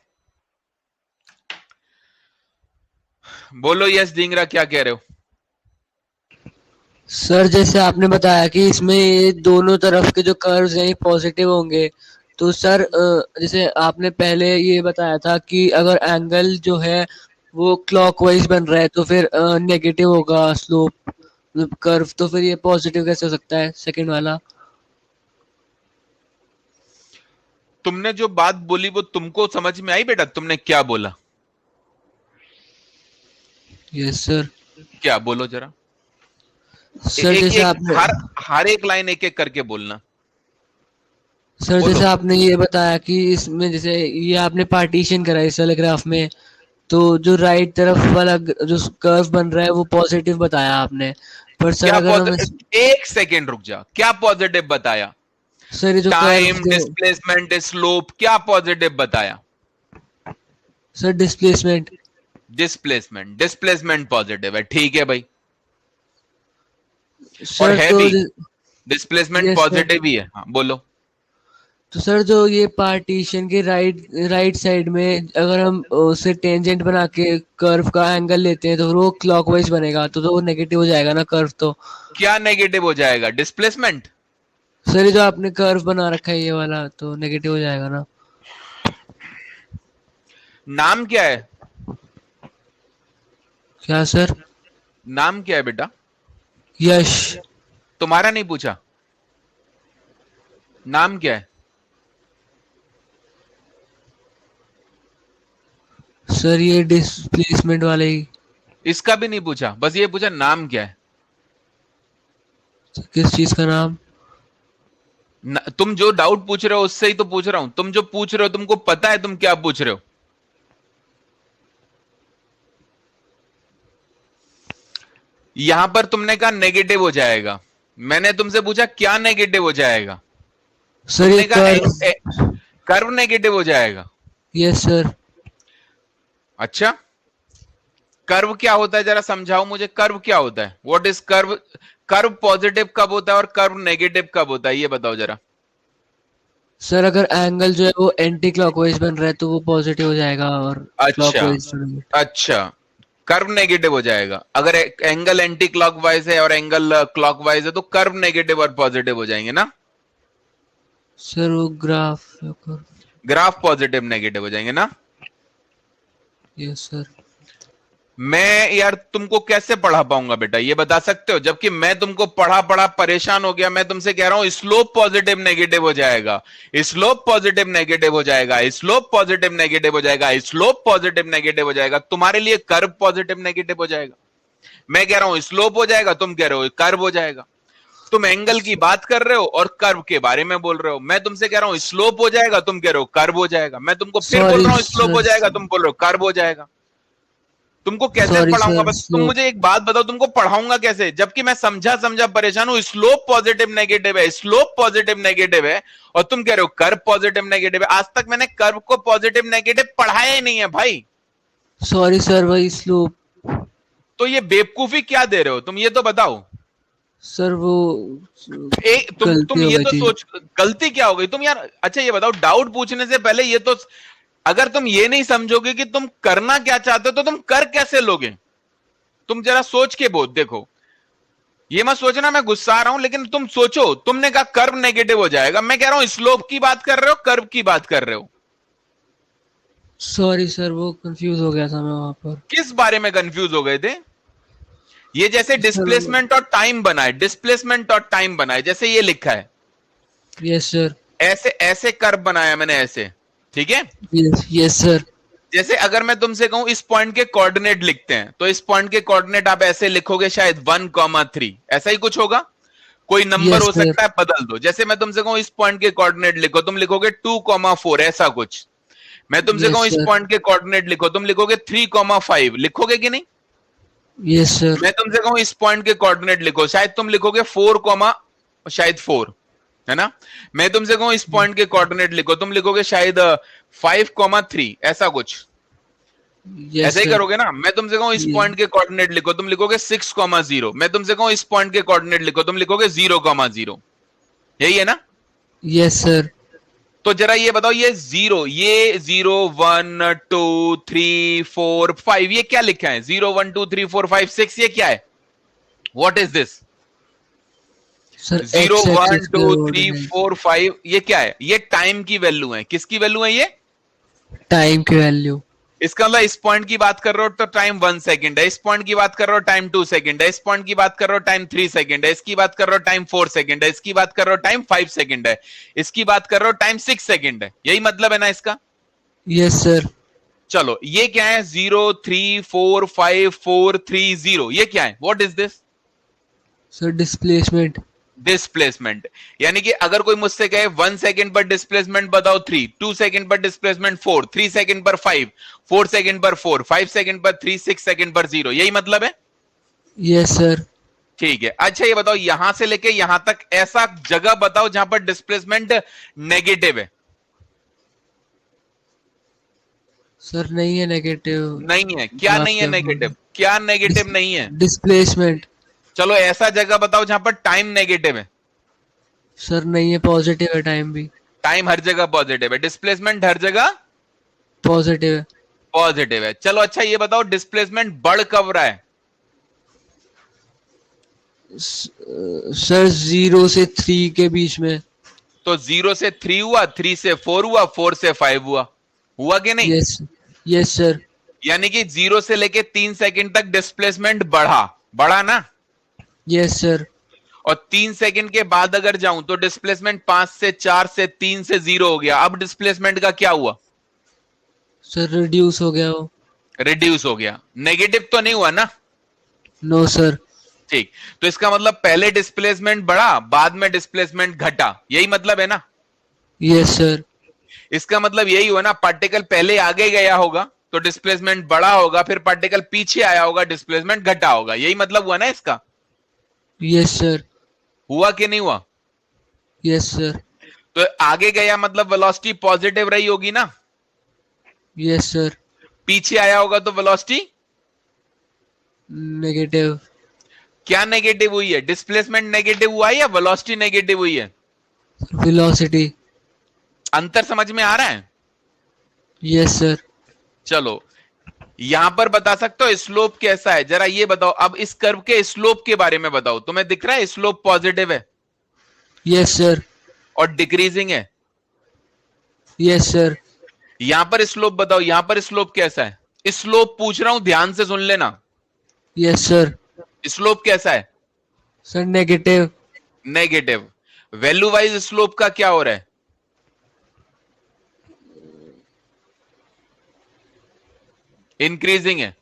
बोलो यस ढींगरा, क्या कह रहे हो? सर जैसे आपने बताया कि इसमें ये दोनों तरफ के जो कर्व्स हैं पॉजिटिव होंगे, तो सर जैसे आपने पहले ये बताया था कि अगर एंगल जो है वो क्लॉकवाइज बन रहा है तो फिर नेगेटिव होगा स्लोप कर्व, तो फिर ये पॉजिटिव कैसे हो सकता है सेकंड वाला? तुमने जो बात बोली वो तुमको समझ में आई बेटा? तुमने क्या बोला? Yes sir. क्या बोलो जरा? सर जैसे आपने हर एक लाइन एक एक करके बोलना। सर जैसे आपने ये बताया कि इसमें जैसे ये आपने पार्टीशन करा इस वाले ग्राफ में, तो जो राइट तरफ वाला जो कर्व बन रहा है वो पॉजिटिव बताया आपने, पर सर अगर हम एक सेकेंड रुक जा, क्या पॉजिटिव बताया? सर ये जो टाइम, डिस्प्लेसमेंट, स्लोप, क्या पॉजिटिव बताया? सर डिस्प्लेसमेंट पॉजिटिव है। ठीक है भाई, सर और है तो भी डिस्प्लेसमेंट पॉजिटिव ही है। हाँ बोलो। तो सर जो ये पार्टीशन के राइट साइड में अगर हम उसे टेंजेंट बना के कर्व का एंगल लेते हैं तो वो क्लॉकवाइज बनेगा, तो वो नेगेटिव हो जाएगा ना कर्व? तो क्या नेगेटिव हो जाएगा? डिस्प्लेसमेंट। सर ये जो आपने कर्व बना रखा है ये वाला, तो नेगेटिव हो जाएगा ना? नाम क्या है? क्या सर? नाम क्या है बेटा? यश। तुम्हारा नहीं पूछा, नाम क्या है? सर ये डिस्प्लेसमेंट वाले ही। इसका भी नहीं पूछा, बस ये पूछा नाम क्या है? किस चीज का नाम? तुम जो डाउट पूछ रहे हो उससे ही तो पूछ रहा हूं। तुम जो पूछ रहे हो तुमको पता है तुम क्या पूछ रहे हो? यहां पर तुमने कहा नेगेटिव हो जाएगा, मैंने तुमसे पूछा क्या नेगेटिव हो जाएगा? सर ये कर्व नेगेटिव हो जाएगा। Yes sir. अच्छा, कर्व क्या होता है जरा समझाओ मुझे, कर्व क्या होता है? What is curve? Curve positive कब होता है और कर्व नेगेटिव कब होता है, ये बताओ जरा। सर अगर एंगल जो है वो एंटी क्लॉकवाइज बन रहा है तो वो पॉजिटिव हो जाएगा, और अच्छा, कर्व नेगेटिव हो जाएगा। अगर एंगल एंटी क्लॉकवाइज है और एंगल क्लॉकवाइज है तो कर्व नेगेटिव और पॉजिटिव हो जाएंगे ना सर? वो ग्राफ पॉजिटिव नेगेटिव हो जाएंगे ना? Yes sir. मैं यार तुमको कैसे पढ़ा पाऊंगा बेटा, ये बता सकते हो? जबकि मैं तुमको पढ़ा परेशान हो गया। मैं तुमसे कह रहा हूं स्लोप पॉजिटिव नेगेटिव हो जाएगा, स्लोप पॉजिटिव नेगेटिव हो जाएगा, स्लोप पॉजिटिव नेगेटिव हो जाएगा, स्लोप पॉजिटिव नेगेटिव हो जाएगा। तुम्हारे लिए कर्व पॉजिटिव नेगेटिव हो जाएगा। मैं कह रहा हूं स्लोप हो जाएगा, तुम कह रहे हो कर्व हो जाएगा। तुम एंगल की बात कर रहे हो और कर्व के बारे में बोल रहे हो। मैं तुमसे कह रहा हूं स्लोप हो जाएगा, तुम कह रहे हो कर्व हो जाएगा। मैं तुमको फिर बोल रहा हूं स्लोप हो जाएगा, तुम बोल रहे हो कर्व हो जाएगा। तुमको कैसे पढ़ाऊंगा? बस तुम मुझे एक बात बताओ, तुमको पढ़ाऊंगा कैसे? जबकि मैं समझा परेशान हूं। स्लोप पॉजिटिव नेगेटिव है, स्लोप पॉजिटिव नेगेटिव है, और तुम कह रहे हो कर्व पॉजिटिव नेगेटिव है। आज तक मैंने कर्व को पॉजिटिव नेगेटिव पढ़ाया ही नहीं है भाई। सॉरी सर, वही स्लोप। तो ये बेवकूफी क्या दे रहे हो तुम, ये तो बताओ सर। वो तुम ये तो सोच, गलती क्या हो गई तुम यार? अच्छा ये बताओ, डाउट पूछने से पहले ये तो, अगर तुम ये नहीं समझोगे कि तुम करना क्या चाहते हो तो तुम कर कैसे लोगे? तुम जरा सोच के बोल देखो। ये मत सोचना मैं गुस्सा आ रहा हूं, लेकिन तुम सोचो। तुमने कहा कर्व नेगेटिव हो जाएगा, मैं कह रहा हूं स्लोप की बात कर रहे हो, कर्व की बात कर रहे हो। सॉरी सर, वो कंफ्यूज हो गया था मैं वहां पर। किस बारे में कंफ्यूज हो गए थे? ये जैसे डिस्प्लेसमेंट और टाइम बनाए, डिस्प्लेसमेंट और टाइम बनाए, जैसे ये लिखा है। Yes sir. ऐसे ऐसे कर्व बनाया मैंने, ऐसे, ठीक है? Yes sir. जैसे अगर मैं तुमसे कहूं इस पॉइंट के कोऑर्डिनेट लिखते हैं, तो इस पॉइंट के कोऑर्डिनेट आप ऐसे लिखोगे शायद 1,3, ऐसा ही कुछ होगा। कोई नंबर Yes, हो sir. सकता है, बदल दो। जैसे मैं तुमसे कहूं इस पॉइंट के कोऑर्डिनेट लिखो, तुम लिखोगे 2,4, ऐसा कुछ। मैं तुमसे Yes, कहूं इस sir. पॉइंट के कोऑर्डिनेट लिखो, तुम लिखोगे 3,5, लिखोगे कि नहीं? Yes, sir. मैं तुमसे कहूं इस पॉइंट के कोऑर्डिनेट लिखो, शायद तुम लिखोगे 4, है ना? मैं तुमसे कहूं इस पॉइंट के कोऑर्डिनेट लिखो, तुम लिखोगे शायद 5,3, ऐसा कुछ। Yes, ऐसे ही sir. करोगे ना? मैं तुमसे कहूं इस Yeah. पॉइंट के कोऑर्डिनेट लिखो, तुम लिखोगे 6,0। मैं तुमसे कहूं इस पॉइंट के कोऑर्डिनेट लिखो, तुम लिखोगे 0,0। यही है ना? Yes, sir. तो जरा ये बताओ, ये 0, 1, 2, 3, 4, 5, ये क्या लिखा है? 0, 1, 2, 3, 4, 5, 6, ये क्या है? What is this? Sir, 0, X 1, axis 2, के 3, coordinate. 4, 5, ये क्या है? ये टाइम की वैल्यू है। किसकी वैल्यू है ये? टाइम की वैल्यू. इसका मतलब इस पॉइंट की बात कर रहे हो तो टाइम 1 सेकंड है, इस पॉइंट की बात कर रहे हो टाइम 2 सेकंड है, इस पॉइंट की बात कर रहे हो टाइम 3 सेकंड है, इसकी बात कर रहे हो टाइम 4 सेकंड है, इसकी बात कर रहे हो टाइम 5 सेकंड है, इसकी बात कर रहे हो टाइम 6 सेकंड है। यही मतलब है ना इसका? Yes, sir. चलो, ये क्या है? 0, 3, 4, 5, 4, 3, 0, ये क्या है? What is this? Sir, displacement. Displacement. यानी कि अगर कोई मुझसे कहे 1 सेकंड पर डिस्प्लेसमेंट बताओ 3, 2 सेकंड पर डिस्प्लेसमेंट 4, 3 सेकंड पर 5, 4 सेकंड पर 4, 5 सेकंड पर 3, 6 सेकंड पर 0, यही मतलब है? Yes, sir. ठीक है। अच्छा ये बताओ, यहां से लेके यहां तक ऐसा जगह बताओ जहां पर डिस्प्लेसमेंट नेगेटिव है। Sir, नहीं है नेगेटिव. नहीं है? क्या नहीं है नेगेटिव? क्या नेगेटिव नहीं है? डिस्प्लेसमेंट. चलो ऐसा जगह बताओ जहां पर टाइम नेगेटिव है। सर नहीं है, पॉजिटिव है टाइम भी. टाइम हर जगह पॉजिटिव है, डिस्प्लेसमेंट हर जगह पॉजिटिव है. पॉजिटिव है। चलो अच्छा ये बताओ, डिस्प्लेसमेंट बढ़ कब रहा है? सर 0 से 3 के बीच में. तो 0 से 3 हुआ, 3 से 4 हुआ, 4 से 5 हुआ, हुआ कि नहीं? यस. Yes sir. यानी कि 0 से लेके 3 सेकंड तक डिस्प्लेसमेंट बढ़ा ना? Yes sir. और 3 सेकंड के बाद अगर जाऊं तो डिस्प्लेसमेंट 5 से 4 से 3 से 0 हो गया। अब डिस्प्लेसमेंट का क्या हुआ? सर रिड्यूस हो गया वो. रिड्यूस हो गया, नेगेटिव तो नहीं हुआ ना? No sir. ठीक, तो इसका मतलब पहले डिस्प्लेसमेंट बढ़ा, बाद में डिस्प्लेसमेंट घटा, यही मतलब है ना? Yes sir. इसका मतलब यही हुआ ना, पार्टिकल पहले आगे गया होगा तो डिस्प्लेसमेंट बढ़ा होगा, फिर पार्टिकल पीछे आया होगा, डिस्प्लेसमेंट घटा होगा, यही मतलब हुआ ना इसका? Yes sir. हुआ कि नहीं हुआ? Yes sir. तो आगे गया मतलब वेलोसिटी पॉजिटिव रही होगी ना? Yes sir. पीछे आया होगा तो वेलोसिटी नेगेटिव. क्या नेगेटिव हुई है? डिस्प्लेसमेंट नेगेटिव हुआ है या वेलोसिटी नेगेटिव हुई है? वेलोसिटी. अंतर समझ में आ रहा है? Yes sir. चलो यहां पर बता सकते हो स्लोप कैसा है? जरा ये बताओ, अब इस कर्व के स्लोप के बारे में बताओ। तुम्हें दिख रहा है स्लोप पॉजिटिव है यस सर. और डिक्रीजिंग है? Yes sir. यहां पर स्लोप बताओ, यहां पर स्लोप कैसा है? स्लोप पूछ रहा हूं, ध्यान से सुन लेना। Yes sir. स्लोप कैसा है? Sir negative. Negative. Value wise slope का क्या हो रहा है? इंक्रीजिंग है।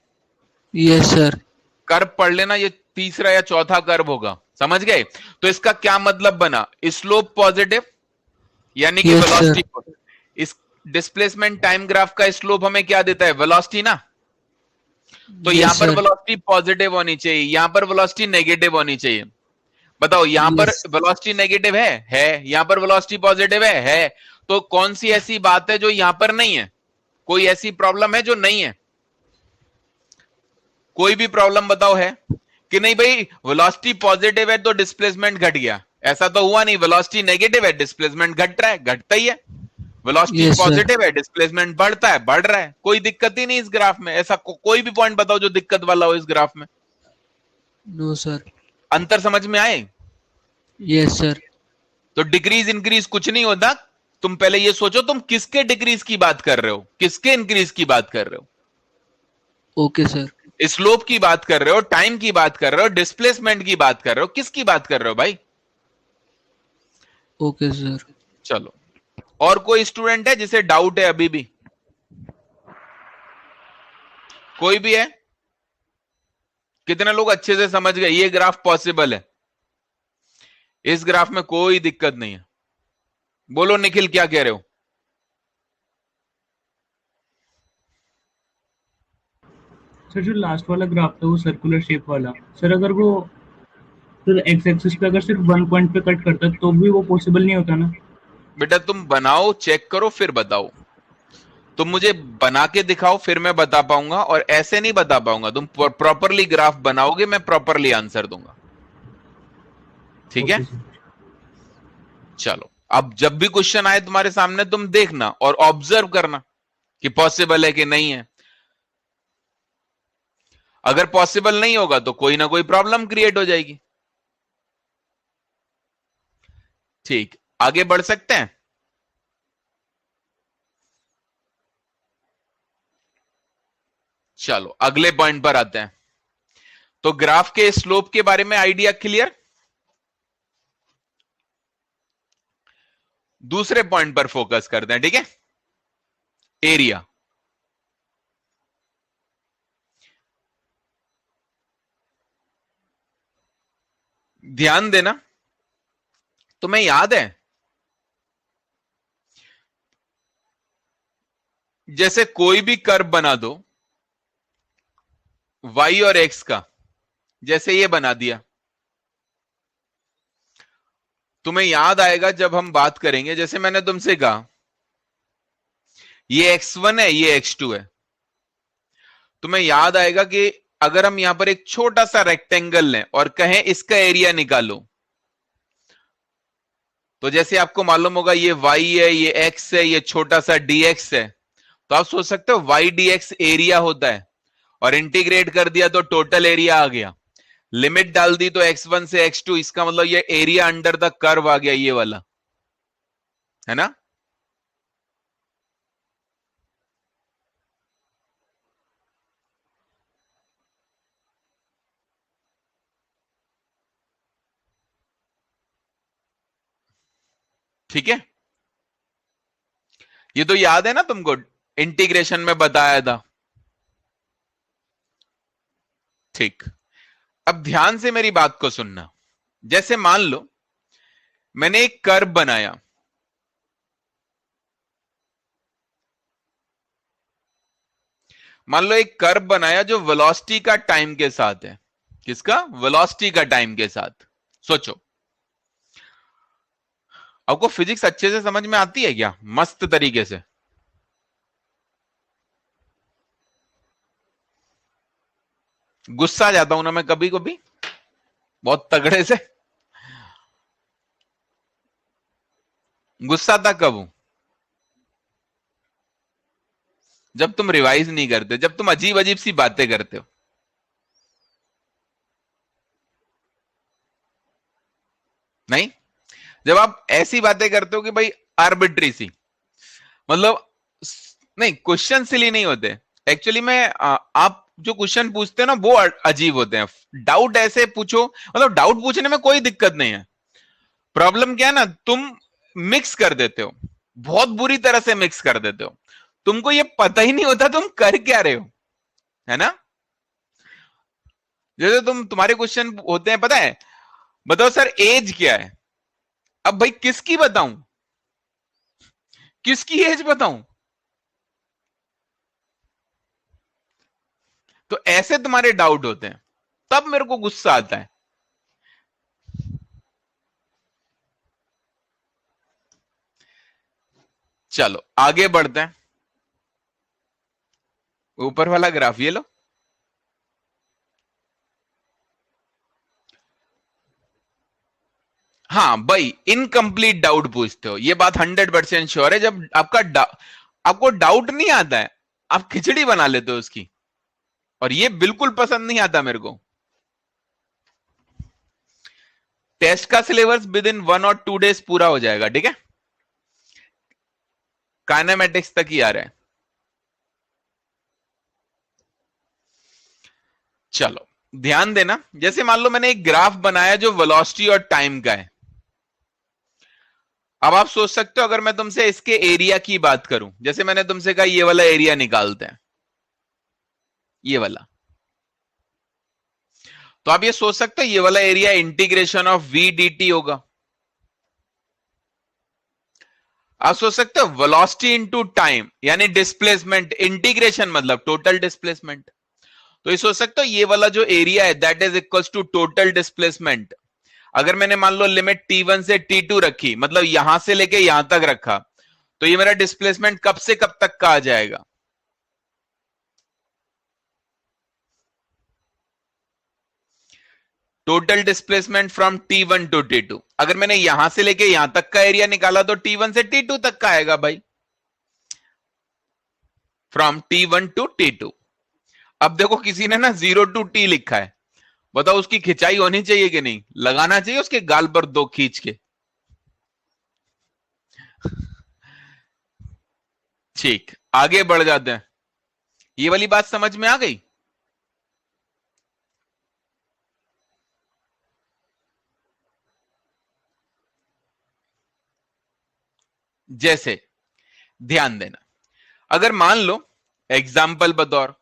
Yes sir. कर्व पढ़ लेना, ये तीसरा या चौथा कर्व होगा, समझ गए? तो इसका क्या मतलब बना? स्लोप पॉजिटिव यानी कि Yes, वेलोसिटी। इस डिस्प्लेसमेंट टाइम ग्राफ का स्लोप हमें क्या देता है? वेलोसिटी ना? तो Yes, यहां पर sir. वेलोसिटी पॉजिटिव होनी चाहिए, यहां पर वेलोसिटी नेगेटिव होनी चाहिए। बताओ, यहां पर Yes. वेलोसिटी नेगेटिव है, यहां पर वेलोसिटी पॉजिटिव है। तो कौन सी ऐसी बात है जो यहां पर नहीं है? कोई ऐसी प्रॉब्लम है जो नहीं है? कोई भी प्रॉब्लम बताओ है कि नहीं भाई? वेलोसिटी पॉजिटिव है तो डिस्प्लेसमेंट घट गया, ऐसा तो हुआ नहीं। वेलोसिटी नेगेटिव है, डिस्प्लेसमेंट घट रहा है, घटता ही है। Velocity Yes, sir. पॉजिटिव है, डिस्प्लेसमेंट बढ़ता है, बढ़ रहा है। कोई दिक्कत ही नहीं इस ग्राफ में। ऐसा कोई भी पॉइंट बताओ जो दिक्कत वाला हो इस ग्राफ में। No sir. अंतर समझ में आए? Yes sir. तो डिक्रीज इंक्रीज कुछ नहीं होता। तुम पहले ये सोचो, तुम किसके डिक्रीज की बात कर रहे हो, किसके इंक्रीज की बात कर रहे हो? Okay sir. स्लोप की बात कर रहे हो, टाइम की बात कर रहे हो, डिस्प्लेसमेंट की बात कर रहे हो, किसकी बात कर रहे हो भाई? Okay sir. चलो, और कोई स्टूडेंट है जिसे डाउट है अभी भी? कोई भी है? कितने लोग अच्छे से समझ गए ये ग्राफ पॉसिबल है? इस ग्राफ में कोई दिक्कत नहीं है। बोलो निखिल, क्या कह रहे हो? सर जो लास्ट वाला ग्राफ था वो सर्कुलर शेप वाला, सर अगर वो फिर एक्स एक्सिस पे अगर सिर्फ 1 पॉइंट पे कट करता तो भी वो पॉसिबल नहीं होता ना? बेटा तुम बनाओ, चेक करो, फिर बताओ। तुम मुझे बना के दिखाओ, फिर मैं बता पाऊंगा, और ऐसे नहीं बता पाऊंगा। तुम प्रॉपरली ग्राफ बनाओगे, मैं प्रॉपरली आंसर दूंगा। ठीक है? चलो, अब जब भी क्वेश्चन आए तुम्हारे सामने, तुम देखना और ऑब्जर्व करना कि पॉसिबल है कि नहीं है। अगर पॉसिबल नहीं होगा तो कोई ना कोई प्रॉब्लम क्रिएट हो जाएगी। ठीक, आगे बढ़ सकते हैं? चलो अगले पॉइंट पर आते हैं। तो ग्राफ के स्लोप के बारे में आइडिया क्लियर? दूसरे पॉइंट पर फोकस करते हैं। ठीक है? एरिया। ध्यान देना, तुम्हें याद है जैसे कोई भी कर्व बना दो y और x का, जैसे ये बना दिया, तुम्हें याद आएगा जब हम बात करेंगे, जैसे मैंने तुमसे कहा ये x1 है, ये x2 है। तुम्हें याद आएगा कि अगर हम यहां पर एक छोटा सा रेक्टेंगल लें और कहें इसका एरिया निकालो, तो जैसे आपको मालूम होगा ये y है, ये x है, ये छोटा सा dx है, तो आप सोच सकते हो y dx एरिया होता है, और इंटीग्रेट कर दिया तो टोटल एरिया आ गया। लिमिट डाल दी तो x1 से x2, इसका मतलब ये एरिया अंडर द कर्व आ गया, ये वाला, है ना? ठीक है? ये तो याद है ना तुमको, इंटीग्रेशन में बताया था। ठीक, अब ध्यान से मेरी बात को सुनना। जैसे मान लो मैंने एक कर्व बनाया, मान लो एक कर्व बनाया जो वेलोसिटी का टाइम के साथ है। किसका? वेलोसिटी का टाइम के साथ। सोचो, आपको फिजिक्स अच्छे से समझ में आती है क्या? मस्त तरीके से। गुस्सा आ जाता हूं ना मैं कभी कभी, बहुत तगड़े से। गुस्सा था कब हूं? जब तुम रिवाइज नहीं करते, जब तुम अजीब अजीब सी बातें करते हो। नहीं, जब आप ऐसी बातें करते हो कि भाई आर्बिट्री सी, मतलब नहीं, क्वेश्चन सिली नहीं होते एक्चुअली में। आप जो क्वेश्चन पूछते हैं ना वो अजीब होते हैं। डाउट ऐसे पूछो, मतलब डाउट पूछने में कोई दिक्कत नहीं है। प्रॉब्लम क्या है ना, तुम मिक्स कर देते हो, बहुत बुरी तरह से मिक्स कर देते हो। तुमको ये पता ही नहीं होता तुम कर क्या रहे हो, है ना? जैसे तुम्हारे क्वेश्चन होते हैं, पता है, बताओ सर एज क्या है। अब भाई किसकी बताऊं, किसकी एज बताऊं? तो ऐसे तुम्हारे डाउट होते हैं, तब मेरे को गुस्सा आता है। चलो आगे बढ़ते हैं। ऊपर वाला ग्राफ ये लो। हाँ भाई, इनकम्प्लीट डाउट पूछते हो, ये बात 100% श्योर है। जब आपको डाउट नहीं आता है, आप खिचड़ी बना लेते हो उसकी, और ये बिल्कुल पसंद नहीं आता मेरे को। टेस्ट का सिलेबस विद इन 1 और 2 डेज पूरा हो जाएगा। ठीक है? काइनेमेटिक्स तक ही आ रहा है। चलो ध्यान देना, जैसे मान लो मैंने एक ग्राफ बनाया जो वेलोसिटी और टाइम का है। अब आप सोच सकते हो, अगर मैं तुमसे इसके एरिया की बात करूं, जैसे मैंने तुमसे कहा ये वाला एरिया निकालते हैं, ये वाला। तो आप ये सोच सकते हो ये वाला area integration of V dt होगा। आप सोच सकते हो वेलोसिटी इनटू टाइम यानी डिस्प्लेसमेंट, इंटीग्रेशन मतलब टोटल डिस्प्लेसमेंट। तो ये सोच सकते हो ये वाला जो एरिया है that is equals to total displacement. अगर मैंने मान लो लिमिट t1 से t2 रखी, मतलब यहां से लेके यहां तक रखा, तो ये मेरा डिस्प्लेसमेंट कब से कब तक का आ जाएगा? Total displacement from t1 to t2। अगर मैंने यहां से लेके यहां तक का एरिया निकाला तो t1 से t2 तक का आएगा भाई, फ्रॉम t1 टू t2। अब देखो किसी ने ना 0 टू t लिखा है, बताओ उसकी खिंचाई होनी चाहिए कि नहीं? लगाना चाहिए उसके गाल पर 2 खींच के। ठीक, आगे बढ़ जाते हैं। ये वाली बात समझ में आ गई? जैसे ध्यान देना, अगर मान लो एग्जाम्पल बतौर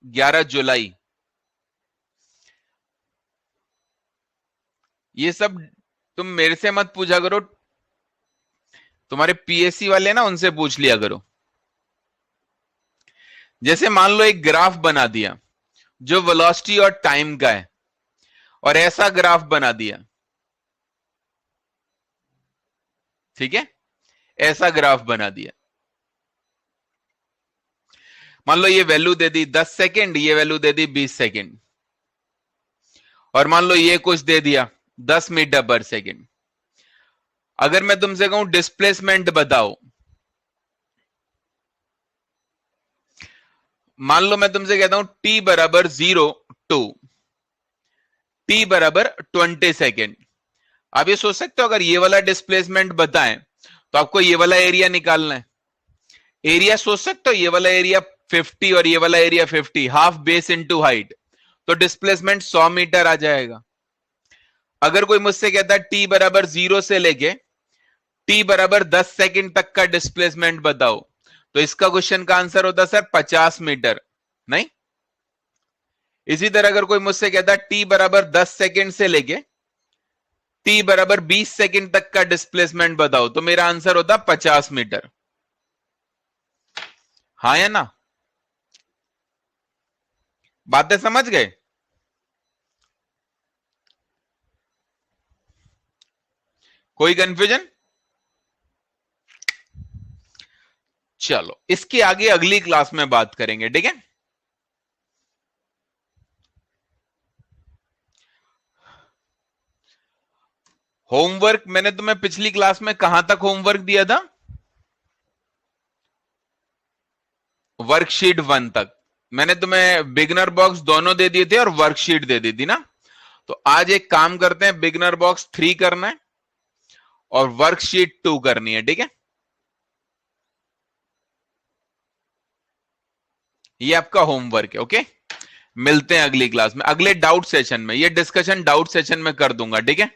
11 जुलाई, ये सब तुम मेरे से मत पूछा करो, तुम्हारे पीएससी वाले ना उनसे पूछ लिया करो। जैसे मान लो एक ग्राफ बना दिया जो वेलोसिटी और टाइम का है, और ऐसा ग्राफ बना दिया, ठीक है, ऐसा ग्राफ बना दिया। मान लो ये वैल्यू दे दी 10 सेकेंड, ये वैल्यू दे दी 20 सेकेंड, और मान लो ये कुछ दे दिया 10 मीटर पर सेकेंड। अगर मैं तुमसे कहूं डिस्प्लेसमेंट बताओ, मान लो मैं तुमसे कहता हूं t बराबर 0 टू t बराबर 20 सेकेंड। आप ये सोच सकते हो अगर ये वाला डिस्प्लेसमेंट बताएं तो आपको ये वाला एरिया निकालना है। एरिया सोच सकते हो ये वाला एरिया 50 और ये वाला area 50, half base into height, तो डिस्प्लेसमेंट 100 मीटर आ जाएगा। अगर कोई मुझसे कहता है t बराबर 0 से लेके t बराबर 10 सेकेंड तक का डिस्प्लेसमेंट बताओ, तो इसका क्वेश्चन का आंसर होता सर 50 मीटर, नहीं? इसी तरह अगर कोई मुझसे कहता है t बराबर 10 सेकेंड से लेके t बराबर 20 सेकेंड तक का डिस्प्लेसमेंट बताओ, तो मेरा आंसर होता 50 मीटर। हाँ या ना? बातें समझ गए? कोई कंफ्यूजन? चलो इसके आगे अगली क्लास में बात करेंगे, ठीक है? होमवर्क मैंने तुम्हें पिछली क्लास में कहां तक होमवर्क दिया था? वर्कशीट 1 तक। मैंने तुम्हें बिगनर बॉक्स दोनों दे दिए थे और वर्कशीट दे दी थी ना। तो आज एक काम करते हैं, बिगनर बॉक्स 3 करना है और वर्कशीट 2 करनी है, ठीक है? ये आपका होमवर्क है, ओके? मिलते हैं अगली क्लास में, अगले डाउट सेशन में। ये डिस्कशन डाउट सेशन में कर दूंगा, ठीक है?